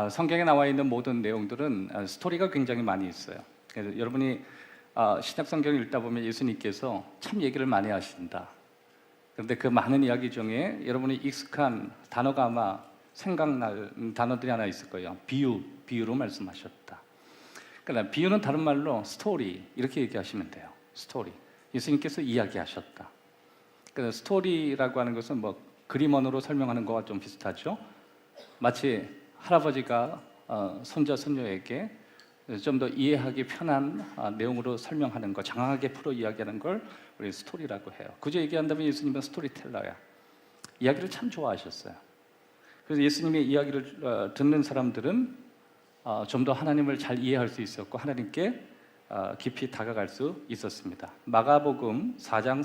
성경에 나와 있는 모든 내용들은 스토리가 굉장히 많이 있어요. 그래서 여러분이 신약 성경을 읽다 보면 예수님께서 참 얘기를 많이 하신다. 그런데 그 많은 이야기 중에 여러분이 익숙한 단어가 아마 생각날 단어들이 하나 있을 거예요. 비유로 말씀하셨다. 그러니까 비유는 다른 말로 스토리 이렇게 얘기하시면 돼요. 스토리. 예수님께서 이야기하셨다. 그러니까 스토리라고 하는 것은 뭐 그림 언어로 설명하는 거와 좀 비슷하죠. 마치 할아버지가 손자 손녀에게 좀 더 이해하기 편한 내용으로 설명하는 거, 장황하게 풀어 이야기하는 걸 우리 스토리라고 해요. 그저 얘기한다면 예수님은 스토리텔러야. 이야기를 참 좋아하셨어요. 그래서 예수님의 이야기를 듣는 사람들은 좀 더 하나님을 잘 이해할 수 있었고 하나님께 깊이 다가갈 수 있었습니다. 마가복음 4장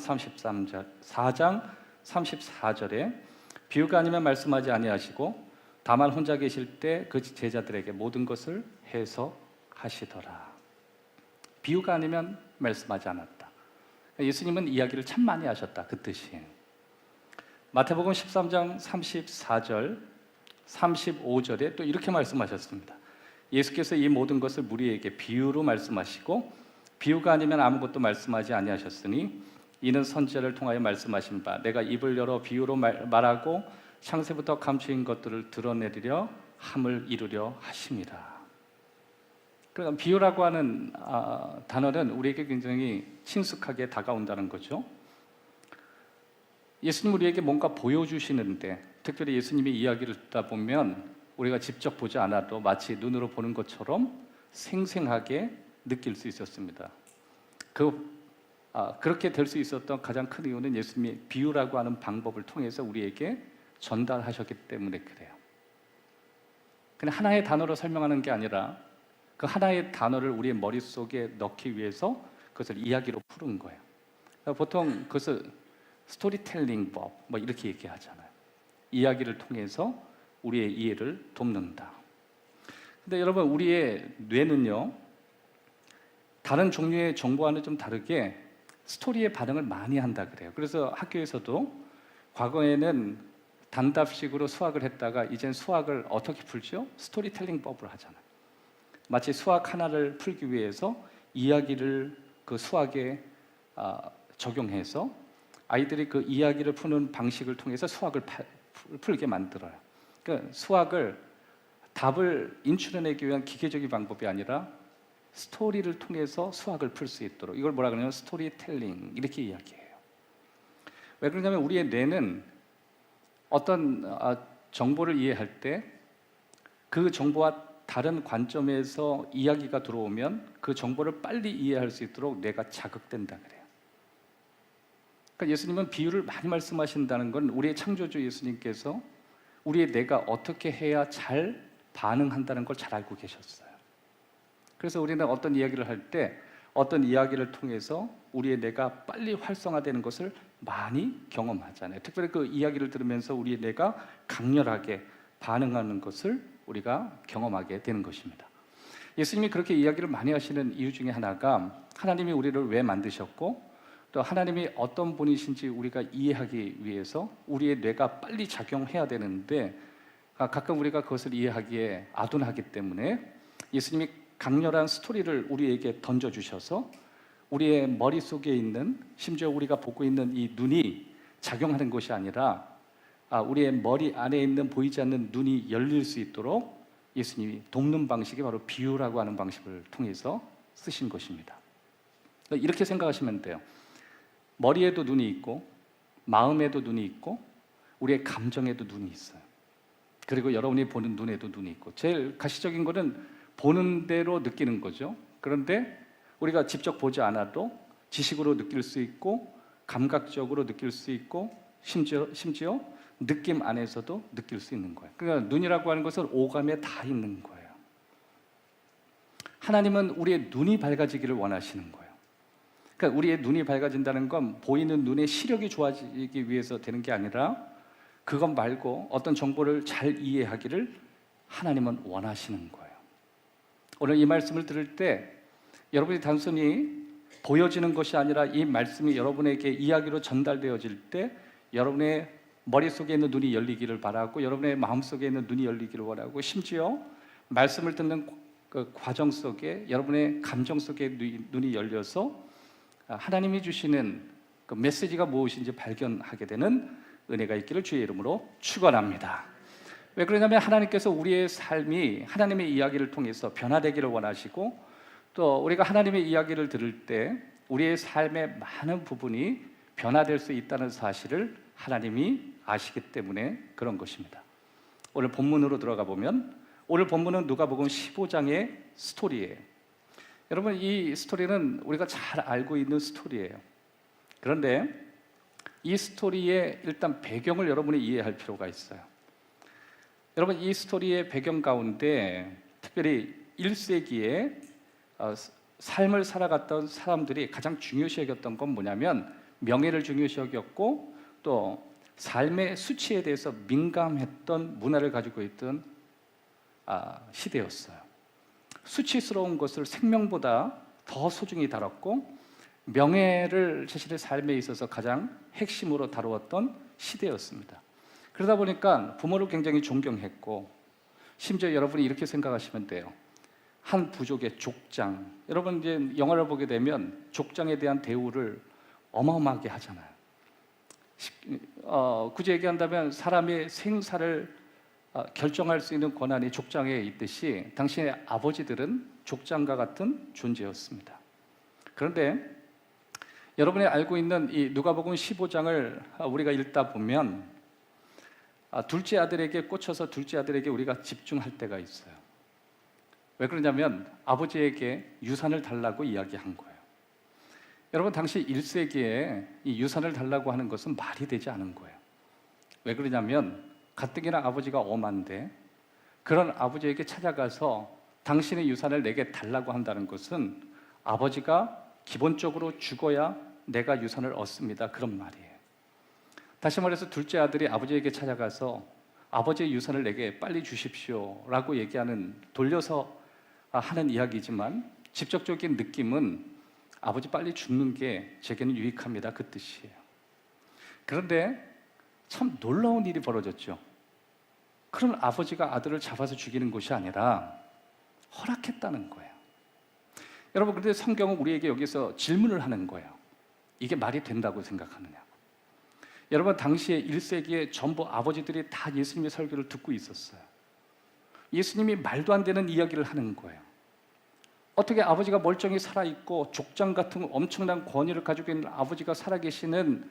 34절에 비유가 아니면 말씀하지 아니하시고 다만 혼자 계실 때 그 제자들에게 모든 것을 해석하시더라. 비유가 아니면 말씀하지 않았다. 예수님은 이야기를 참 많이 하셨다. 그 뜻이에요. 마태복음 13장 34절, 35절에 또 이렇게 말씀하셨습니다. 예수께서 이 모든 것을 무리에게 비유로 말씀하시고 비유가 아니면 아무것도 말씀하지 아니하셨으니 이는 선지자를 통하여 말씀하신 바 내가 입을 열어 비유로 말하고 창세부터 감추인 것들을 드러내리려 함을 이루려 하심이라. 그러니까 비유라고 하는 단어는 우리에게 굉장히 친숙하게 다가온다는 거죠. 예수님 우리에게 뭔가 보여주시는데, 특별히 예수님의 이야기를 듣다 보면 우리가 직접 보지 않아도 마치 눈으로 보는 것처럼 생생하게 느낄 수 있었습니다. 그렇게 될 수 있었던 가장 큰 이유는 예수님이 비유라고 하는 방법을 통해서 우리에게 전달하셨기 때문에 그래요. 그냥 하나의 단어로 설명하는 게 아니라 그 하나의 단어를 우리의 머릿속에 넣기 위해서 그것을 이야기로 푸는 거예요. 보통 그것을 스토리텔링 법 뭐 이렇게 얘기하잖아요. 이야기를 통해서 우리의 이해를 돕는다. 근데 여러분 우리의 뇌는요 다른 종류의 정보와는 좀 다르게 스토리에 반응을 많이 한다 그래요. 그래서 학교에서도 과거에는 단답식으로 수학을 했다가 이젠 수학을 어떻게 풀죠? 스토리텔링 법으로 하잖아요. 마치 수학 하나를 풀기 위해서 이야기를 그 수학에 적용해서 아이들이 그 이야기를 푸는 방식을 통해서 수학을 풀게 만들어요. 그러니까 수학을 답을 인출해내기 위한 기계적인 방법이 아니라 스토리를 통해서 수학을 풀 수 있도록, 이걸 뭐라 그러냐면 스토리텔링 이렇게 이야기해요. 왜 그러냐면 우리의 뇌는 어떤 정보를 이해할 때 그 정보와 다른 관점에서 이야기가 들어오면 그 정보를 빨리 이해할 수 있도록 뇌가 자극된다 그래요. 그러니까 예수님은 비유를 많이 말씀하신다는 건 우리의 창조주 예수님께서 우리의 뇌가 어떻게 해야 잘 반응한다는 걸 잘 알고 계셨어요. 그래서 우리는 어떤 이야기를 할 때 어떤 이야기를 통해서 우리의 뇌가 빨리 활성화되는 것을 많이 경험하잖아요. 특별히 그 이야기를 들으면서 우리의 뇌가 강렬하게 반응하는 것을 우리가 경험하게 되는 것입니다. 예수님이 그렇게 이야기를 많이 하시는 이유 중에 하나가 하나님이 우리를 왜 만드셨고 또 하나님이 어떤 분이신지 우리가 이해하기 위해서 우리의 뇌가 빨리 작용해야 되는데 가끔 우리가 그것을 이해하기에 아둔하기 때문에 예수님이 강렬한 스토리를 우리에게 던져주셔서 우리의 머릿속에 있는, 심지어 우리가 보고 있는 이 눈이 작용하는 것이 아니라 우리의 머리 안에 있는 보이지 않는 눈이 열릴 수 있도록 예수님이 돕는 방식이 바로 비유라고 하는 방식을 통해서 쓰신 것입니다. 이렇게 생각하시면 돼요. 머리에도 눈이 있고 마음에도 눈이 있고 우리의 감정에도 눈이 있어요. 그리고 여러분이 보는 눈에도 눈이 있고, 제일 가시적인 거는 보는 대로 느끼는 거죠. 그런데 우리가 직접 보지 않아도 지식으로 느낄 수 있고 감각적으로 느낄 수 있고 심지어 느낌 안에서도 느낄 수 있는 거예요. 그러니까 눈이라고 하는 것은 오감에 다 있는 거예요. 하나님은 우리의 눈이 밝아지기를 원하시는 거예요. 그러니까 우리의 눈이 밝아진다는 건 보이는 눈의 시력이 좋아지기 위해서 되는 게 아니라 그것 말고 어떤 정보를 잘 이해하기를 하나님은 원하시는 거예요. 오늘 이 말씀을 들을 때 여러분이 단순히 보여지는 것이 아니라 이 말씀이 여러분에게 이야기로 전달되어질 때 여러분의 머릿속에 있는 눈이 열리기를 바라고 여러분의 마음속에 있는 눈이 열리기를 원하고 심지어 말씀을 듣는 그 과정 속에 여러분의 감정 속에 눈이 열려서 하나님이 주시는 그 메시지가 무엇인지 발견하게 되는 은혜가 있기를 주의 이름으로 축원합니다. 왜 그러냐면 하나님께서 우리의 삶이 하나님의 이야기를 통해서 변화되기를 원하시고 또 우리가 하나님의 이야기를 들을 때 우리의 삶의 많은 부분이 변화될 수 있다는 사실을 하나님이 아시기 때문에 그런 것입니다. 오늘 본문으로 들어가 보면 오늘 본문은 누가복음 15장의 스토리예요. 여러분 이 스토리는 우리가 잘 알고 있는 스토리예요. 그런데 이 스토리의 일단 배경을 여러분이 이해할 필요가 있어요. 여러분 이 스토리의 배경 가운데 특별히 1세기에 삶을 살아갔던 사람들이 가장 중요시 여겼던 건 뭐냐면 명예를 중요시 여겼고 또 삶의 수치에 대해서 민감했던 문화를 가지고 있던 시대였어요. 수치스러운 것을 생명보다 더 소중히 다뤘고 명예를 자신의 삶에 있어서 가장 핵심으로 다루었던 시대였습니다. 그러다 보니까 부모를 굉장히 존경했고 심지어 여러분이 이렇게 생각하시면 돼요. 한 부족의 족장, 여러분 이제 영화를 보게 되면 족장에 대한 대우를 어마어마하게 하잖아요. 굳이 얘기한다면 사람의 생사를 결정할 수 있는 권한이 족장에 있듯이 당신의 아버지들은 족장과 같은 존재였습니다. 그런데 여러분이 알고 있는 이 누가복음 15장을 우리가 읽다 보면 둘째 아들에게 꽂혀서 둘째 아들에게 우리가 집중할 때가 있어요. 왜 그러냐면 아버지에게 유산을 달라고 이야기한 거예요. 여러분 당시 1세기에 이 유산을 달라고 하는 것은 말이 되지 않은 거예요. 왜 그러냐면 가뜩이나 아버지가 엄한데 그런 아버지에게 찾아가서 당신의 유산을 내게 달라고 한다는 것은 아버지가 기본적으로 죽어야 내가 유산을 얻습니다. 그런 말이에요. 다시 말해서 둘째 아들이 아버지에게 찾아가서 아버지의 유산을 내게 빨리 주십시오 라고 얘기하는, 돌려서 하는 이야기지만 직접적인 느낌은 아버지 빨리 죽는 게 제게는 유익합니다 그 뜻이에요. 그런데 참 놀라운 일이 벌어졌죠. 그런 아버지가 아들을 잡아서 죽이는 것이 아니라 허락했다는 거예요. 여러분 그런데 성경은 우리에게 여기서 질문을 하는 거예요. 이게 말이 된다고 생각하느냐고. 여러분 당시에 1세기에 전부 아버지들이 다 예수님의 설교를 듣고 있었어요. 예수님이 말도 안 되는 이야기를 하는 거예요. 어떻게 아버지가 멀쩡히 살아있고 족장 같은 엄청난 권위를 가지고 있는 아버지가 살아계시는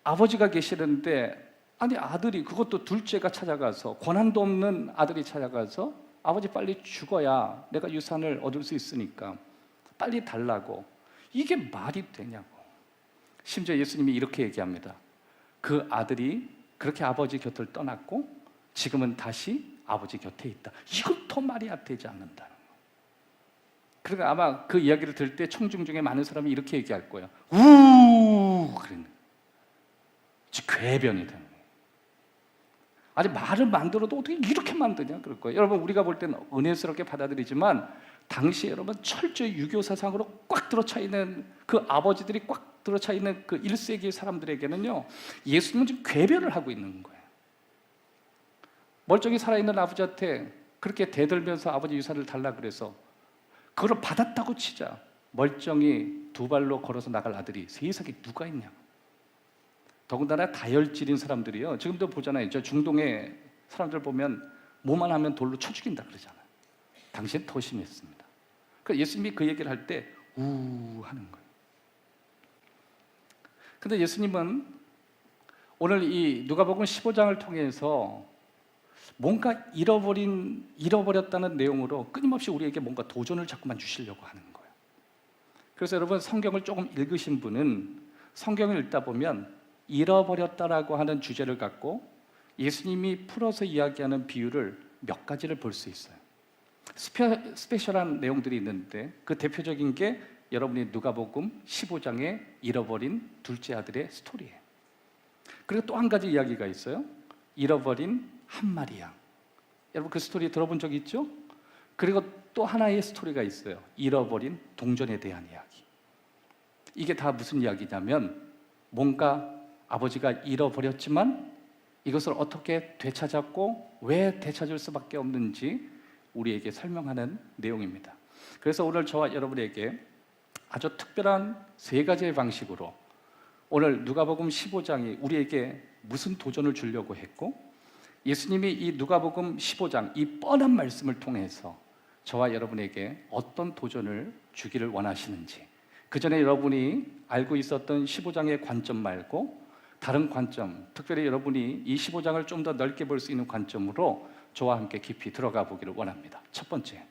아버지가 계시는데 아니 아들이, 그것도 둘째가 찾아가서, 권한도 없는 아들이 찾아가서 아버지 빨리 죽어야 내가 유산을 얻을 수 있으니까 빨리 달라고, 이게 말이 되냐고. 심지어 예수님이 이렇게 얘기합니다. 그 아들이 그렇게 아버지 곁을 떠났고 지금은 다시 아버지 곁에 있다. 이것도 말이 되지 않는다는 거. 그러니까 아마 그 이야기를 들을 때 청중 중에 많은 사람이 이렇게 얘기할 거예요. 그러는 궤변이 되는 거예요. 아니 말을 만들어도 어떻게 이렇게 만드냐 그럴 거예요. 여러분 우리가 볼 때는 은혜스럽게 받아들이지만 당시에 여러분 철저히 유교 사상으로 꽉 들어차 있는 그 아버지들이 꽉 들어차 있는 그 1세기 사람들에게는요 예수님은 지금 궤변을 하고 있는 거예요. 멀쩡히 살아있는 아버지한테 그렇게 대들면서 아버지 유산을 달라 그래서 그걸 받았다고 치자 멀쩡히 두 발로 걸어서 나갈 아들이 세상에 누가 있냐. 더군다나 다혈질인 사람들이요 지금도 보잖아요. 저 중동의 사람들 보면 뭐만 하면 돌로 쳐 죽인다 그러잖아요. 당시엔 더 심했습니다. 그러니까 예수님이 그 얘기를 할 때 하는 거예요. 근데 예수님은 오늘 이 누가복음 15장을 통해서 뭔가 잃어버렸다는 내용으로 끊임없이 우리에게 뭔가 도전을 자꾸만 주시려고 하는 거예요. 그래서 여러분 성경을 조금 읽으신 분은 성경을 읽다 보면 잃어버렸다라고 하는 주제를 갖고 예수님이 풀어서 이야기하는 비유를 몇 가지를 볼 수 있어요. 스페셜한 내용들이 있는데 그 대표적인 게 여러분이 누가복음 15장의 잃어버린 둘째 아들의 스토리예요. 그리고 또 한 가지 이야기가 있어요. 잃어버린 한 마리 양. 여러분 그 스토리 들어본 적 있죠? 그리고 또 하나의 스토리가 있어요. 잃어버린 동전에 대한 이야기. 이게 다 무슨 이야기냐면 뭔가 아버지가 잃어버렸지만 이것을 어떻게 되찾았고 왜 되찾을 수밖에 없는지 우리에게 설명하는 내용입니다. 그래서 오늘 저와 여러분에게 아주 특별한 세 가지의 방식으로 오늘 누가복음 15장이 우리에게 무슨 도전을 주려고 했고, 예수님이 이 누가복음 15장 이 뻔한 말씀을 통해서 저와 여러분에게 어떤 도전을 주기를 원하시는지, 그 전에 여러분이 알고 있었던 15장의 관점 말고 다른 관점, 특별히 여러분이 이 15장을 좀 더 넓게 볼 수 있는 관점으로 저와 함께 깊이 들어가 보기를 원합니다. 첫 번째,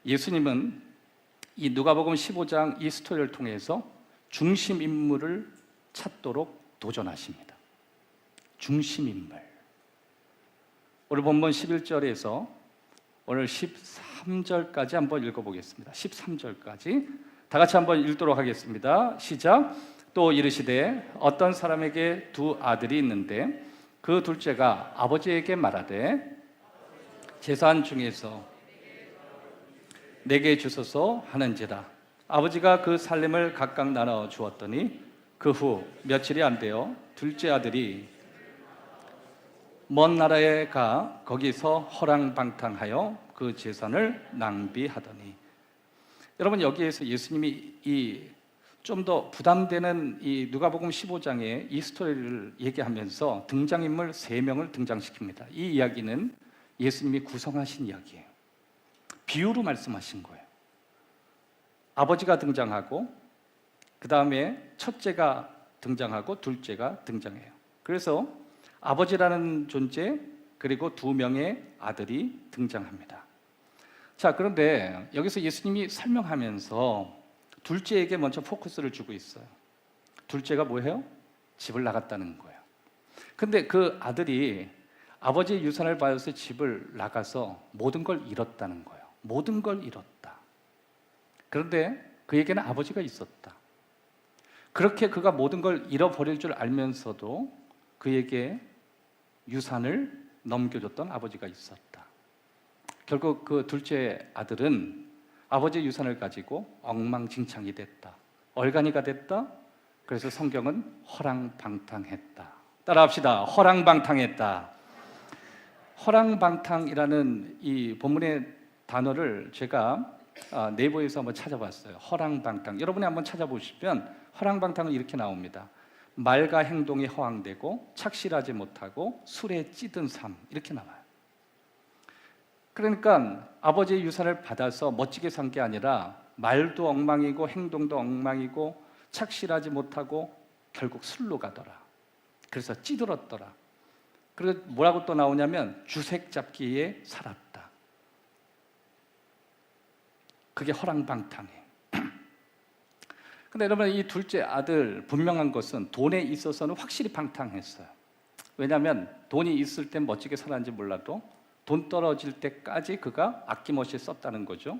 예수님은 이 누가복음 15장 이 스토리를 통해서 중심 인물을 찾도록 도전하십니다. 중심 인물. 오늘 본문 11절에서 오늘 13절까지 한번 읽어보겠습니다. 13절까지 다 같이 한번 읽도록 하겠습니다. 시작. 또 이르시되 어떤 사람에게 두 아들이 있는데 그 둘째가 아버지에게 말하되 재산 중에서 내게 주소서 하는지라. 아버지가 그 살림을 각각 나눠 주었더니 그 후 며칠이 안 되어 둘째 아들이 먼 나라에 가 거기서 허랑방탕하여 그 재산을 낭비하더니. 여러분, 여기에서 예수님이 이 좀 더 부담되는 이 누가복음 15장의 이 스토리를 얘기하면서 등장인물 3명을 등장시킵니다. 이 이야기는 예수님이 구성하신 이야기예요. 비유로 말씀하신 거예요. 아버지가 등장하고 그 다음에 첫째가 등장하고 둘째가 등장해요. 그래서 아버지라는 존재 그리고 2명의 아들이 등장합니다. 자, 그런데 여기서 예수님이 설명하면서 둘째에게 먼저 포커스를 주고 있어요. 둘째가 뭐예요? 집을 나갔다는 거예요. 근데 그 아들이 아버지의 유산을 받아서 집을 나가서 모든 걸 잃었다는 거예요. 모든 걸 잃었다. 그런데 그에게는 아버지가 있었다. 그렇게 그가 모든 걸 잃어버릴 줄 알면서도 그에게 유산을 넘겨줬던 아버지가 있었다. 결국 그 둘째 아들은 아버지의 유산을 가지고 엉망진창이 됐다. 얼간이가 됐다. 그래서 성경은 허랑방탕했다. 따라합시다. 허랑방탕했다. 허랑방탕이라는 이 본문의 단어를 제가 네이버에서 한번 찾아봤어요. 허랑방탕. 여러분이 한번 찾아보시면 허랑방탕은 이렇게 나옵니다. 말과 행동이 허황되고 착실하지 못하고 술에 찌든 삶, 이렇게 나와요. 그러니까 아버지의 유산을 받아서 멋지게 산 게 아니라 말도 엉망이고 행동도 엉망이고 착실하지 못하고 결국 술로 가더라. 그래서 찌들었더라. 그리고 뭐라고 또 나오냐면 주색 잡기에 살았다. 그게 허랑방탕이에요. 근데 여러분, 이 둘째 아들 분명한 것은 돈에 있어서는 확실히 방탕했어요. 왜냐하면 돈이 있을 땐 멋지게 살았는지 몰라도 돈 떨어질 때까지 그가 아낌없이 썼다는 거죠.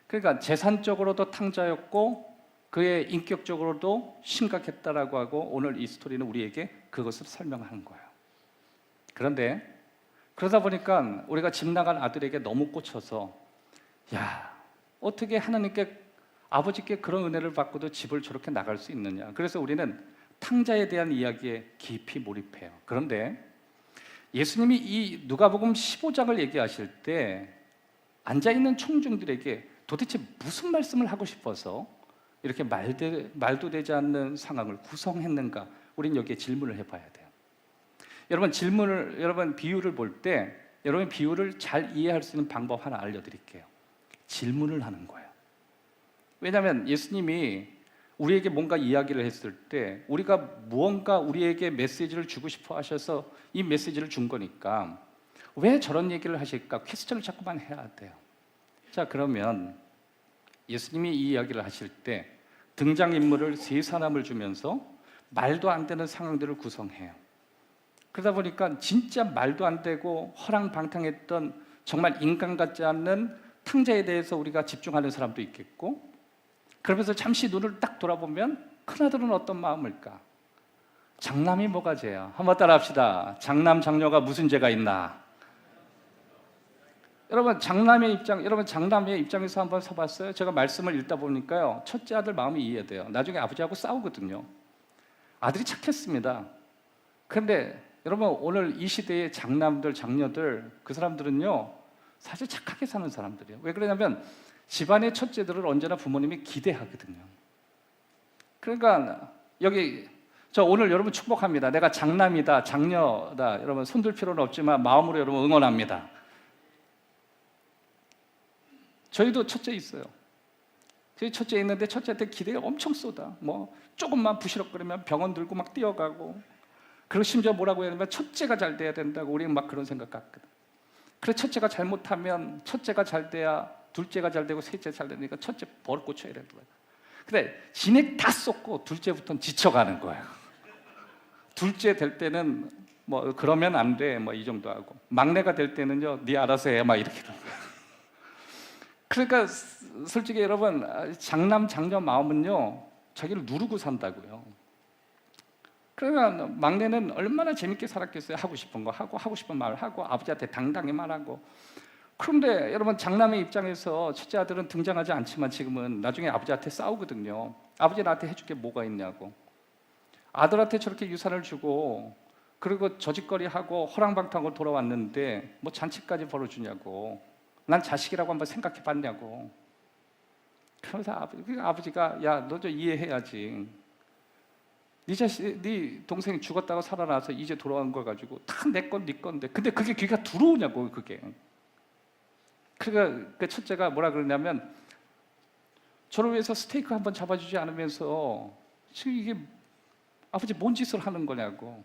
그러니까 재산적으로도 탕자였고 그의 인격적으로도 심각했다라고 하고 오늘 이 스토리는 우리에게 그것을 설명하는 거예요. 그런데 그러다 보니까 우리가 집 나간 아들에게 너무 꽂혀서 야, 어떻게 하나님께 아버지께 그런 은혜를 받고도 집을 저렇게 나갈 수 있느냐. 그래서 우리는 탕자에 대한 이야기에 깊이 몰입해요. 그런데 예수님이 이 누가복음 15장을 얘기하실 때 앉아있는 청중들에게 도대체 무슨 말씀을 하고 싶어서 이렇게 말도 되지 않는 상황을 구성했는가? 우리는 여기에 질문을 해봐야 돼요. 여러분 비유를 볼 때 여러분 비유를 잘 이해할 수 있는 방법 하나 알려드릴게요. 질문을 하는 거예요. 왜냐하면 예수님이 우리에게 뭔가 이야기를 했을 때 우리가 무언가 우리에게 메시지를 주고 싶어 하셔서 이 메시지를 준 거니까 왜 저런 얘기를 하실까? 퀘스천을 자꾸만 해야 돼요. 자, 그러면 예수님이 이 이야기를 하실 때 등장인물을 3사람을 주면서 말도 안 되는 상황들을 구성해요. 그러다 보니까 진짜 말도 안 되고 허랑방탕했던 정말 인간 같지 않는 탕자에 대해서 우리가 집중하는 사람도 있겠고, 그러면서 잠시 눈을 딱 돌아보면 큰아들은 어떤 마음일까? 장남이 뭐가 죄야? 한번 따라 합시다. 장남 장녀가 무슨 죄가 있나? 여러분 장남의 입장에서 한번 서봤어요? 제가 말씀을 읽다 보니까요, 첫째 아들 마음이 이해돼요. 나중에 아버지하고 싸우거든요. 아들이 착했습니다. 그런데 여러분 오늘 이 시대의 장남들, 장녀들 그 사람들은요 사실 착하게 사는 사람들이에요. 왜 그러냐면 집안의 첫째들을 언제나 부모님이 기대하거든요. 그러니까 여기 저 오늘 여러분 축복합니다. 내가 장남이다, 장녀다. 여러분 손들 필요는 없지만 마음으로 여러분 응원합니다. 저희도 첫째 있어요. 저희 첫째 있는데 첫째한테 기대가 엄청 쏟아. 뭐 조금만 부시럭거리면 병원 들고 막 뛰어가고. 그리고 심지어 뭐라고 해야 되냐면 첫째가 잘 돼야 된다고 우리는 막 그런 생각 갖거든. 그래 첫째가 잘못하면 첫째가 잘 돼야 둘째가 잘 되고 셋째 잘 되니까 첫째 버릇 고쳐야 되는 거야. 근데 진액 다 쏟고 둘째부터는 지쳐가는 거예요. 둘째 될 때는 뭐 그러면 안 돼 뭐 이 정도 하고 막내가 될 때는요 네 알아서 해 막 이렇게 되는 거예요. 그러니까 솔직히 여러분 장남 장녀 마음은요 자기를 누르고 산다고요. 그러니까 막내는 얼마나 재밌게 살았겠어요. 하고 싶은 거 하고 하고 싶은 말 하고 아버지한테 당당히 말하고. 그런데 여러분 장남의 입장에서 첫째 아들은 등장하지 않지만 지금은 나중에 아버지한테 싸우거든요. 아버지 나한테 해줄 게 뭐가 있냐고. 아들한테 저렇게 유산을 주고 그리고 저짓거리하고 허랑방탕으로 돌아왔는데 뭐 잔치까지 벌어주냐고. 난 자식이라고 한번 생각해 봤냐고. 그러면서 아버지가 야 너 좀 이해해야지. 네 자식, 네 동생이 죽었다고 살아나서 이제 돌아온 거 가지고 다 내 건 네 건데 근데 그게 귀가 들어오냐고 그게. 그러니까 그 첫째가 뭐라 그러냐면 저를 위해서 스테이크 한번 잡아주지 않으면서 지금 이게 아버지 뭔 짓을 하는 거냐고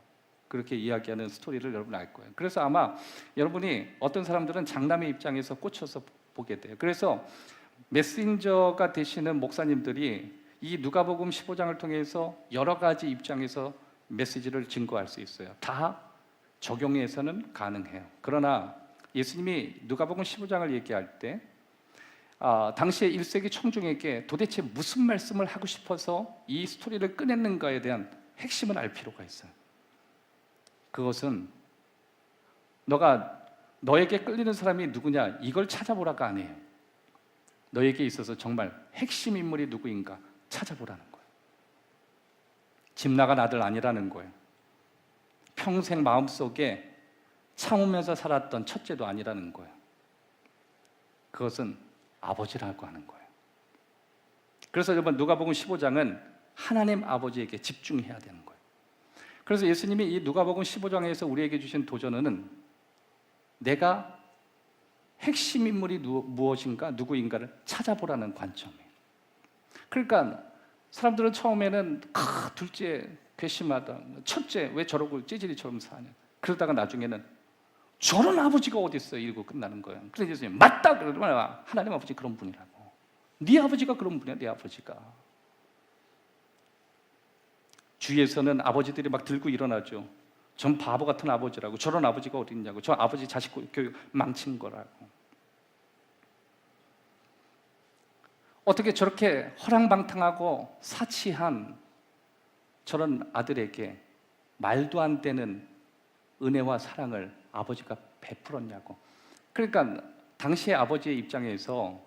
그렇게 이야기하는 스토리를 여러분 알 거예요. 그래서 아마 여러분이 어떤 사람들은 장남의 입장에서 꽂혀서 보게 돼요. 그래서 메신저가 되시는 목사님들이 이 누가복음 15장을 통해서 여러 가지 입장에서 메시지를 증거할 수 있어요. 다 적용해서는 가능해요. 그러나 예수님이 누가복음 15장을 얘기할 때 당시의 1세기 청중에게 도대체 무슨 말씀을 하고 싶어서 이 스토리를 꺼냈는가에 대한 핵심을 알 필요가 있어요. 그것은 너에게 끌리는 사람이 누구냐 이걸 찾아보라가 아니에요. 너에게 있어서 정말 핵심 인물이 누구인가 찾아보라는 거예요. 집 나간 아들 아니라는 거예요. 평생 마음속에 참으면서 살았던 첫째도 아니라는 거예요. 그것은 아버지라고 하는 거예요. 그래서 여러분 누가복음 15장은 하나님 아버지에게 집중해야 되는 거예요. 그래서 예수님이 이 누가복음 15장에서 우리에게 주신 도전은 내가 핵심 인물이 무엇인가 누구인가를 찾아보라는 관점이에요. 그러니까 사람들은 처음에는 둘째 괘씸하다, 첫째 왜 저러고 찌질이처럼 사냐, 그러다가 나중에는 저런 아버지가 어디 있어요 이러고 끝나는 거예요. 그래서 예수님 맞다 그러면 하나님 아버지 그런 분이라고. 네 아버지가 그런 분이야. 네 아버지가. 주위에서는 아버지들이 막 들고 일어나죠. 전 바보 같은 아버지라고. 저런 아버지가 어디 있냐고. 저 아버지 자식 교육 망친 거라고. 어떻게 저렇게 허랑방탕하고 사치한 저런 아들에게 말도 안 되는 은혜와 사랑을 아버지가 베풀었냐고. 그러니까 당시의 아버지의 입장에서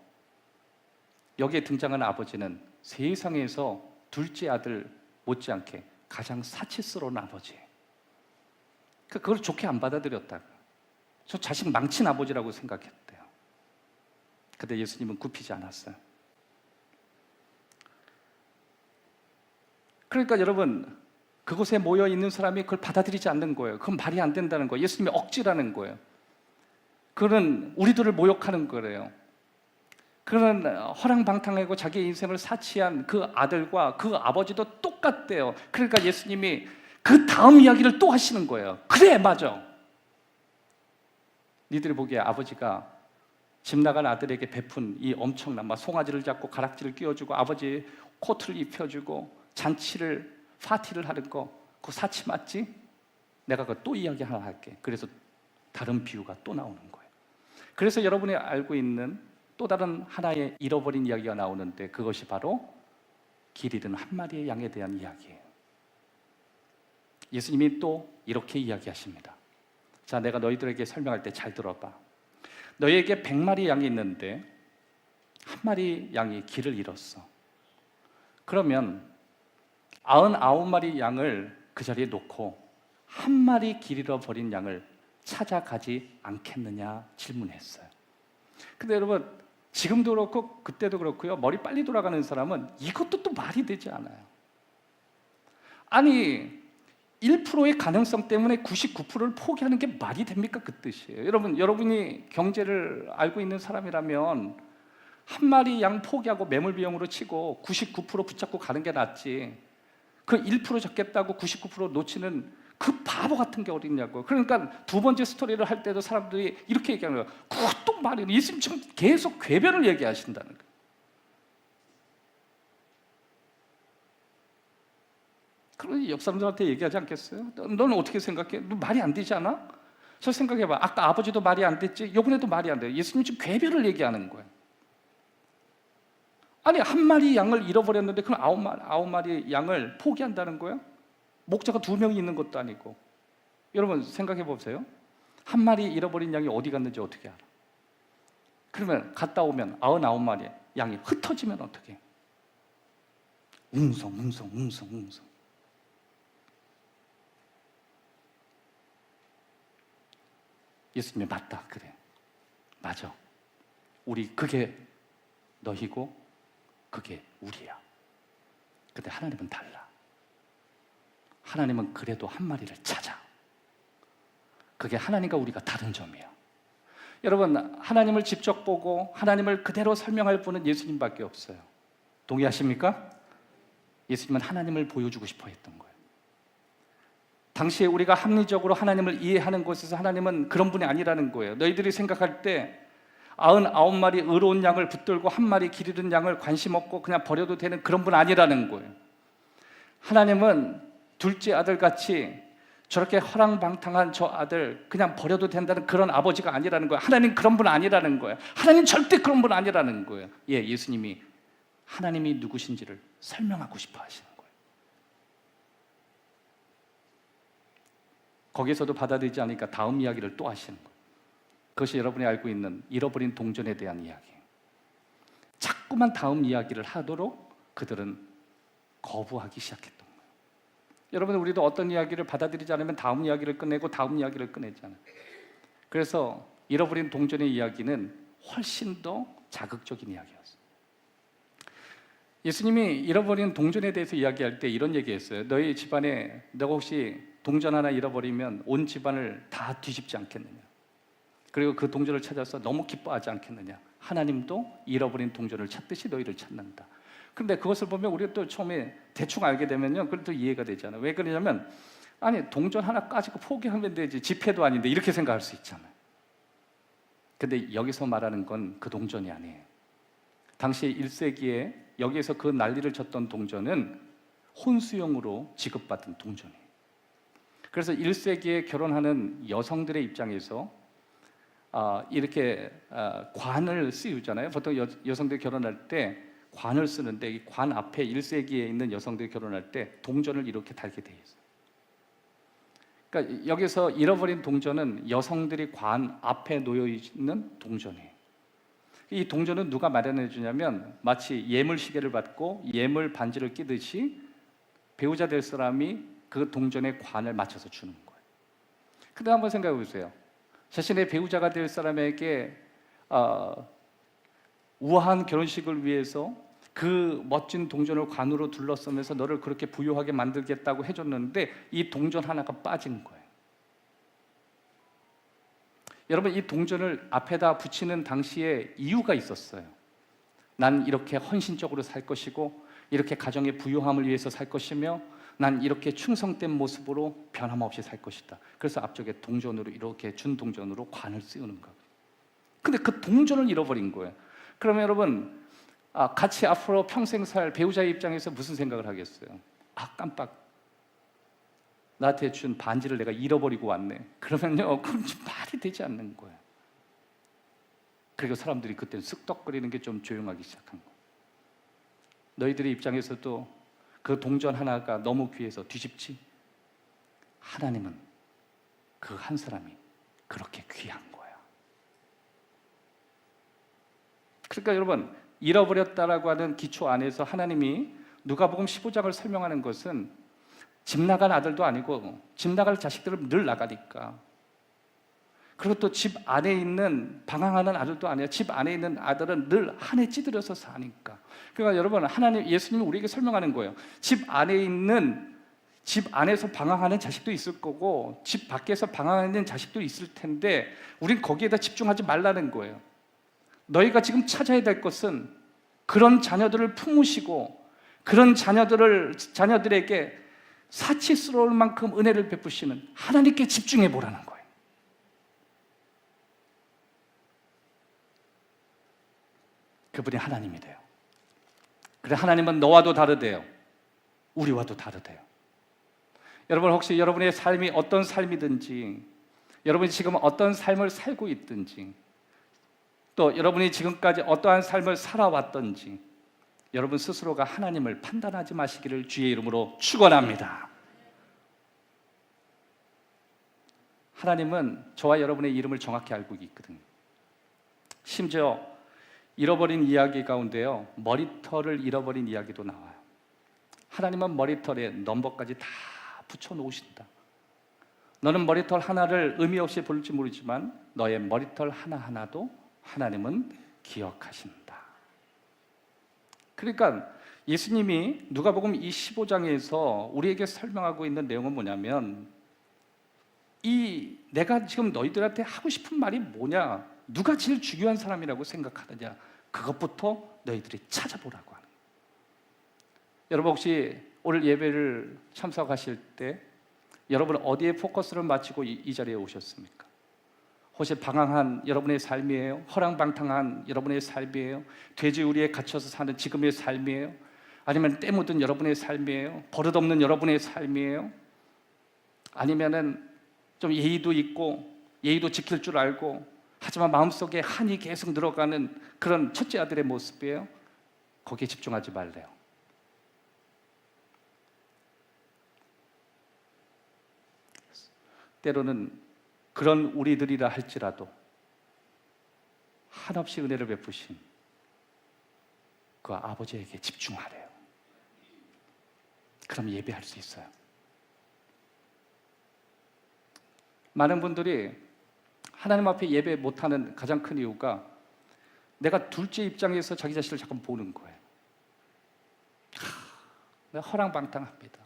여기에 등장하는 아버지는 세상에서 둘째 아들 못지않게 가장 사치스러운 아버지예요. 그걸 좋게 안 받아들였다고. 저 자식 망친 아버지라고 생각했대요. 근데 예수님은 굽히지 않았어요. 그러니까 여러분 그곳에 모여 있는 사람이 그걸 받아들이지 않는 거예요. 그건 말이 안 된다는 거예요. 예수님이 억지라는 거예요. 그는 우리들을 모욕하는 거래요. 그는 허랑방탕하고 자기 인생을 사치한 그 아들과 그 아버지도 똑같대요. 그러니까 예수님이 그 다음 이야기를 또 하시는 거예요. 그래 맞아. 니들이 보기에 아버지가 집 나간 아들에게 베푼 이 엄청난 막 송아지를 잡고 가락지를 끼워주고 아버지 코트를 입혀주고 잔치를 파티를 하는 거 그거 사치 맞지? 내가 그거 또 이야기 하나 할게. 그래서 다른 비유가 또 나오는 거예요. 그래서 여러분이 알고 있는 또 다른 하나의 잃어버린 이야기가 나오는데 그것이 바로 길 잃은 한 마리의 양에 대한 이야기예요. 예수님이 또 이렇게 이야기하십니다. 자, 내가 너희들에게 설명할 때 잘 들어봐. 너희에게 100마리 양이 있는데 한 마리 양이 길을 잃었어. 그러면 99마리 양을 그 자리에 놓고 한 마리 길 잃어버린 양을 찾아가지 않겠느냐 질문했어요. 근데 여러분, 지금도 그렇고 그때도 그렇고요, 머리 빨리 돌아가는 사람은 이것도 또 말이 되지 않아요. 아니 1%의 가능성 때문에 99%를 포기하는 게 말이 됩니까? 그 뜻이에요. 여러분이 경제를 알고 있는 사람이라면 한 마리 양 포기하고 매몰 비용으로 치고 99% 붙잡고 가는 게 낫지, 그 1% 잡겠다고 99% 놓치는 그 바보 같은 게 어딨냐고. 그러니까 두 번째 스토리를 할 때도 사람들이 이렇게 얘기하는 거예요. 그것도 말이, 예수님 지금 계속 궤변을 얘기하신다는 거예요. 그러니 옆 사람들한테 얘기하지 않겠어요? 너는 어떻게 생각해? 너 말이 안 되지 않아? 저 생각해봐. 아까 아버지도 말이 안 됐지? 이번에도 말이 안 돼요. 예수님 지금 궤변을 얘기하는 거예요. 아니 한 마리 양을 잃어버렸는데 그럼 아홉 마리 양을 포기한다는 거예요? 목자가 2명이 있는 것도 아니고. 여러분 생각해 보세요. 한 마리 잃어버린 양이 어디 갔는지 어떻게 알아? 그러면 갔다 오면 99마리 양이 흩어지면 어떻게 해? 웅성웅성. 예수님이 맞다, 그래, 맞아, 우리 그게 너희고 그게 우리야. 근데 하나님은 달라. 하나님은 그래도 한 마리를 찾아. 그게 하나님과 우리가 다른 점이야. 여러분, 하나님을 직접 보고 하나님을 그대로 설명할 분은 예수님밖에 없어요. 동의하십니까? 예수님은 하나님을 보여주고 싶어 했던 거예요. 당시에 우리가 합리적으로 하나님을 이해하는 곳에서 하나님은 그런 분이 아니라는 거예요. 너희들이 생각할 때 99마리 의로운 양을 붙들고 한 마리 길 잃은 양을 관심 없고 그냥 버려도 되는 그런 분 아니라는 거예요. 하나님은 둘째 아들같이 저렇게 허랑방탕한 저 아들 그냥 버려도 된다는 그런 아버지가 아니라는 거예요. 하나님 그런 분 아니라는 거예요. 하나님 절대 그런 분 아니라는 거예요. 예수님이 하나님이 누구신지를 설명하고 싶어 하시는 거예요. 거기서도 받아들이지 않으니까 다음 이야기를 또 하시는 거예요. 그것이 여러분이 알고 있는 잃어버린 동전에 대한 이야기예요. 자꾸만 다음 이야기를 하도록 그들은 거부하기 시작했던 거예요. 여러분, 우리도 어떤 이야기를 받아들이지 않으면 다음 이야기를 끝내고 다음 이야기를 끝내잖아요. 그래서 잃어버린 동전의 이야기는 훨씬 더 자극적인 이야기였어요. 예수님이 잃어버린 동전에 대해서 이야기할 때 이런 얘기했어요. 너희 집안에 너가 혹시 동전 하나 잃어버리면 온 집안을 다 뒤집지 않겠느냐. 그리고 그 동전을 찾아서 너무 기뻐하지 않겠느냐. 하나님도 잃어버린 동전을 찾듯이 너희를 찾는다. 그런데 그것을 보면 우리가 또 처음에 대충 알게 되면요, 그래도 이해가 되잖아요. 왜 그러냐면, 아니 동전 하나 까지고 포기하면 되지, 지폐도 아닌데, 이렇게 생각할 수 있잖아요. 근데 여기서 말하는 건 그 동전이 아니에요. 당시 1세기에 여기에서 그 난리를 쳤던 동전은 혼수용으로 지급받은 동전이에요. 그래서 1세기에 결혼하는 여성들의 입장에서 이렇게 관을 씌우잖아요. 보통 여성들이 결혼할 때 관을 쓰는데, 이 관 앞에 1세기에 있는 여성들이 결혼할 때 동전을 이렇게 달게 돼 있어요. 그러니까 여기서 잃어버린 동전은 여성들이 관 앞에 놓여 있는 동전이에요. 이 동전은 누가 마련해 주냐면, 마치 예물 시계를 받고 예물 반지를 끼듯이 배우자 될 사람이 그 동전의 관을 맞춰서 주는 거예요. 근데 한번 생각해 보세요. 자신의 배우자가 될 사람에게 우아한 결혼식을 위해서 그 멋진 동전을 관으로 둘러싸면서 너를 그렇게 부유하게 만들겠다고 해줬는데 이 동전 하나가 빠진 거예요. 여러분, 이 동전을 앞에다 붙이는 당시에 이유가 있었어요. 난 이렇게 헌신적으로 살 것이고, 이렇게 가정의 부유함을 위해서 살 것이며, 난 이렇게 충성된 모습으로 변함없이 살 것이다. 그래서 앞쪽에 동전으로, 이렇게 준 동전으로 관을 씌우는 거예요. 근데 그 동전을 잃어버린 거예요. 그러면 여러분, 같이 앞으로 평생 살 배우자의 입장에서 무슨 생각을 하겠어요? 깜빡, 나한테 준 반지를 내가 잃어버리고 왔네. 그러면요, 그건 좀 말이 되지 않는 거예요. 그리고 사람들이 그때는 쓱덕거리는 게 좀 조용하기 시작한 거예요. 너희들의 입장에서도 그 동전 하나가 너무 귀해서 뒤집지? 하나님은 그 한 사람이 그렇게 귀한 거야. 그러니까 여러분, 잃어버렸다라고 하는 기초 안에서 하나님이 누가복음 15장을 설명하는 것은 집 나간 아들도 아니고 집 나갈 자식들은 늘 나가니까, 그리고 또 집 안에 있는 방황하는 아들도 아니야. 집 안에 있는 아들은 늘 한해 찌들어서 사니까. 그러니까 여러분, 하나님, 예수님이 우리에게 설명하는 거예요. 집 안에서 방황하는 자식도 있을 거고 집 밖에서 방황하는 자식도 있을 텐데 우린 거기에다 집중하지 말라는 거예요. 너희가 지금 찾아야 될 것은 그런 자녀들을 품으시고 그런 자녀들에게 사치스러울 만큼 은혜를 베푸시는 하나님께 집중해 보라는 거예요. 그분이 하나님이래요. 그래, 하나님은 너와도 다르대요. 우리와도 다르대요. 여러분, 혹시 여러분의 삶이 어떤 삶이든지, 여러분이 지금 어떤 삶을 살고 있든지, 또 여러분이 지금까지 어떠한 삶을 살아왔든지, 여러분 스스로가 하나님을 판단하지 마시기를 주의 이름으로 축원합니다. 하나님은 저와 여러분의 이름을 정확히 알고 있거든요. 심지어 잃어버린 이야기 가운데요, 머리털을 잃어버린 이야기도 나와요. 하나님은 머리털에 넘버까지 다 붙여놓으신다. 너는 머리털 하나를 의미 없이 볼지 모르지만 너의 머리털 하나하나도 하나님은 기억하신다. 그러니까 예수님이 누가복음 이 15장에서 우리에게 설명하고 있는 내용은 뭐냐면, 내가 지금 너희들한테 하고 싶은 말이 뭐냐, 누가 제일 중요한 사람이라고 생각하느냐, 그것부터 너희들이 찾아보라고 하는 거예요. 여러분, 혹시 오늘 예배를 참석하실 때 여러분 어디에 포커스를 맞추고 이 자리에 오셨습니까? 혹시 방황한 여러분의 삶이에요? 허랑방탕한 여러분의 삶이에요? 돼지우리에 갇혀서 사는 지금의 삶이에요? 아니면 때 묻은 여러분의 삶이에요? 버릇없는 여러분의 삶이에요? 아니면은 좀 예의도 있고 예의도 지킬 줄 알고 하지만 마음속에 한이 계속 늘어가는 그런 첫째 아들의 모습이에요? 거기에 집중하지 말래요. 때로는 그런 우리들이라 할지라도 한없이 은혜를 베푸신 그 아버지에게 집중하래요. 그럼 예배할 수 있어요. 많은 분들이 하나님 앞에 예배 못하는 가장 큰 이유가 내가 둘째 입장에서 자기 자신을 잠깐 보는 거예요. 내가 허랑방탕합니다.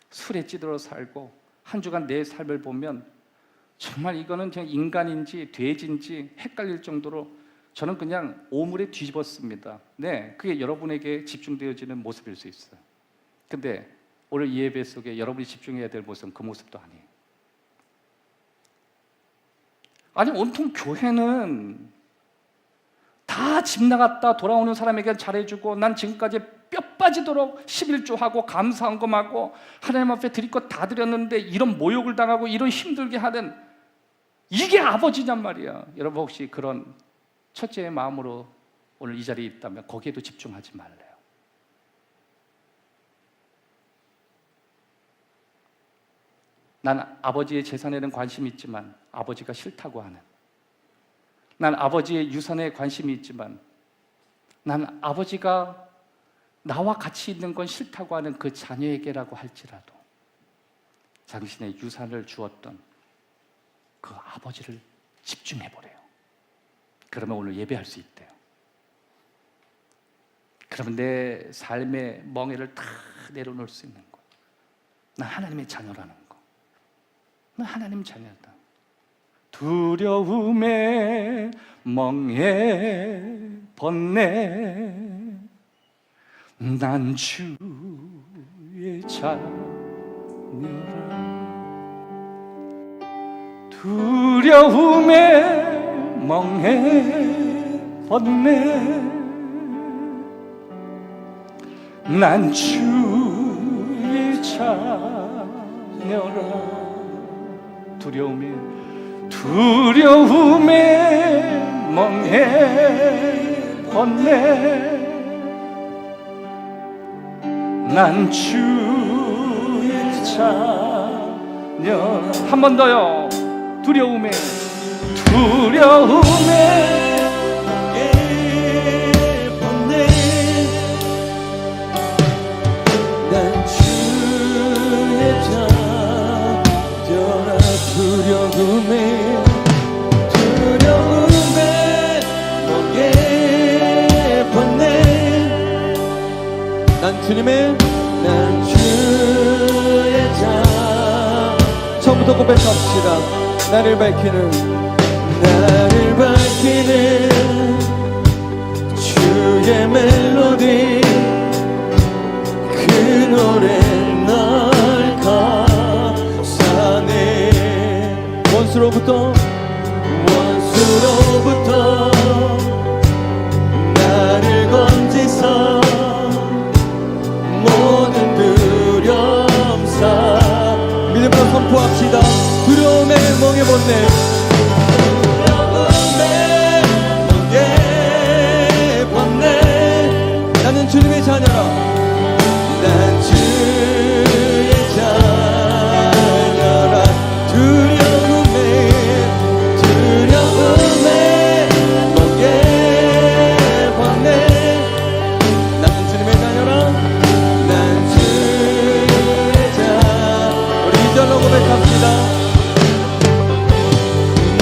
술에 찌들어 살고 한 주간 내 삶을 보면 정말 이거는 그냥 인간인지 돼지인지 헷갈릴 정도로 저는 그냥 오물에 뒤집었습니다. 네, 그게 여러분에게 집중되어지는 모습일 수 있어요. 근데 오늘 이 예배 속에 여러분이 집중해야 될 모습은 그 모습도 아니에요. 아니, 온통 교회는 다 집 나갔다 돌아오는 사람에게 잘해주고 난 지금까지 뼈 빠지도록 11조하고 감사한 것하고 하나님 앞에 드릴 것 다 드렸는데 이런 모욕을 당하고 이런 힘들게 하는 이게 아버지냔 말이야. 여러분, 혹시 그런 첫째의 마음으로 오늘 이 자리에 있다면 거기에도 집중하지 말래요. 난 아버지의 재산에는 관심이 있지만 아버지가 싫다고 하는, 난 아버지의 유산에 관심이 있지만 난 아버지가 나와 같이 있는 건 싫다고 하는 그 자녀에게라고 할지라도 당신의 유산을 주었던 그 아버지를 집중해보래요. 그러면 오늘 예배할 수 있대요. 그러면 내 삶의 멍에를 다 내려놓을 수 있는 거예요. 난 하나님의 자녀라는 거. 난 하나님 자녀다. 두려움에 멍에 벗네 난 주의 자녀라. 두려움에 멍에 벗네 난 주의 자녀라. 두려움에 멍에 벗네 난 주의 자녀. 한 번 더요. 두려움에 멍에 벗네 주님의 난 주의 자. 처음부터 고백합시다. 나를 밝히는 주의 멜로디 그 노래 널 감사네. 원수로부터 나를 건지사 모든 두려움사 믿음으로 선포합시다. 두려움에 멍해봤네. 나는 주님의 자녀라. 난 주의 자녀라. 두려움에 멍게 봤네. 나는 주님의 자녀라. 난 주의 자. 우리 2절로 고백합시다.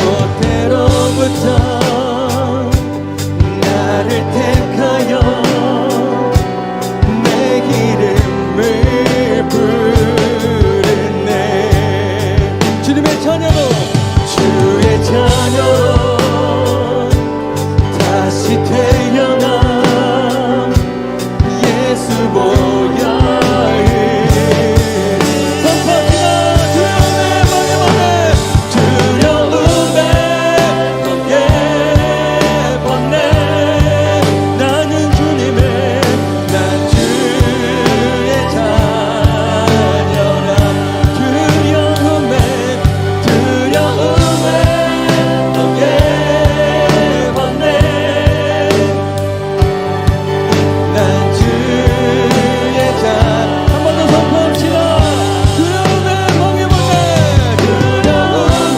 못대로부터 나를 택하여 주의 자녀로 다시 태어나 예수 보혈을 선포하시나. 두려움에 멍해봤네. 두려움에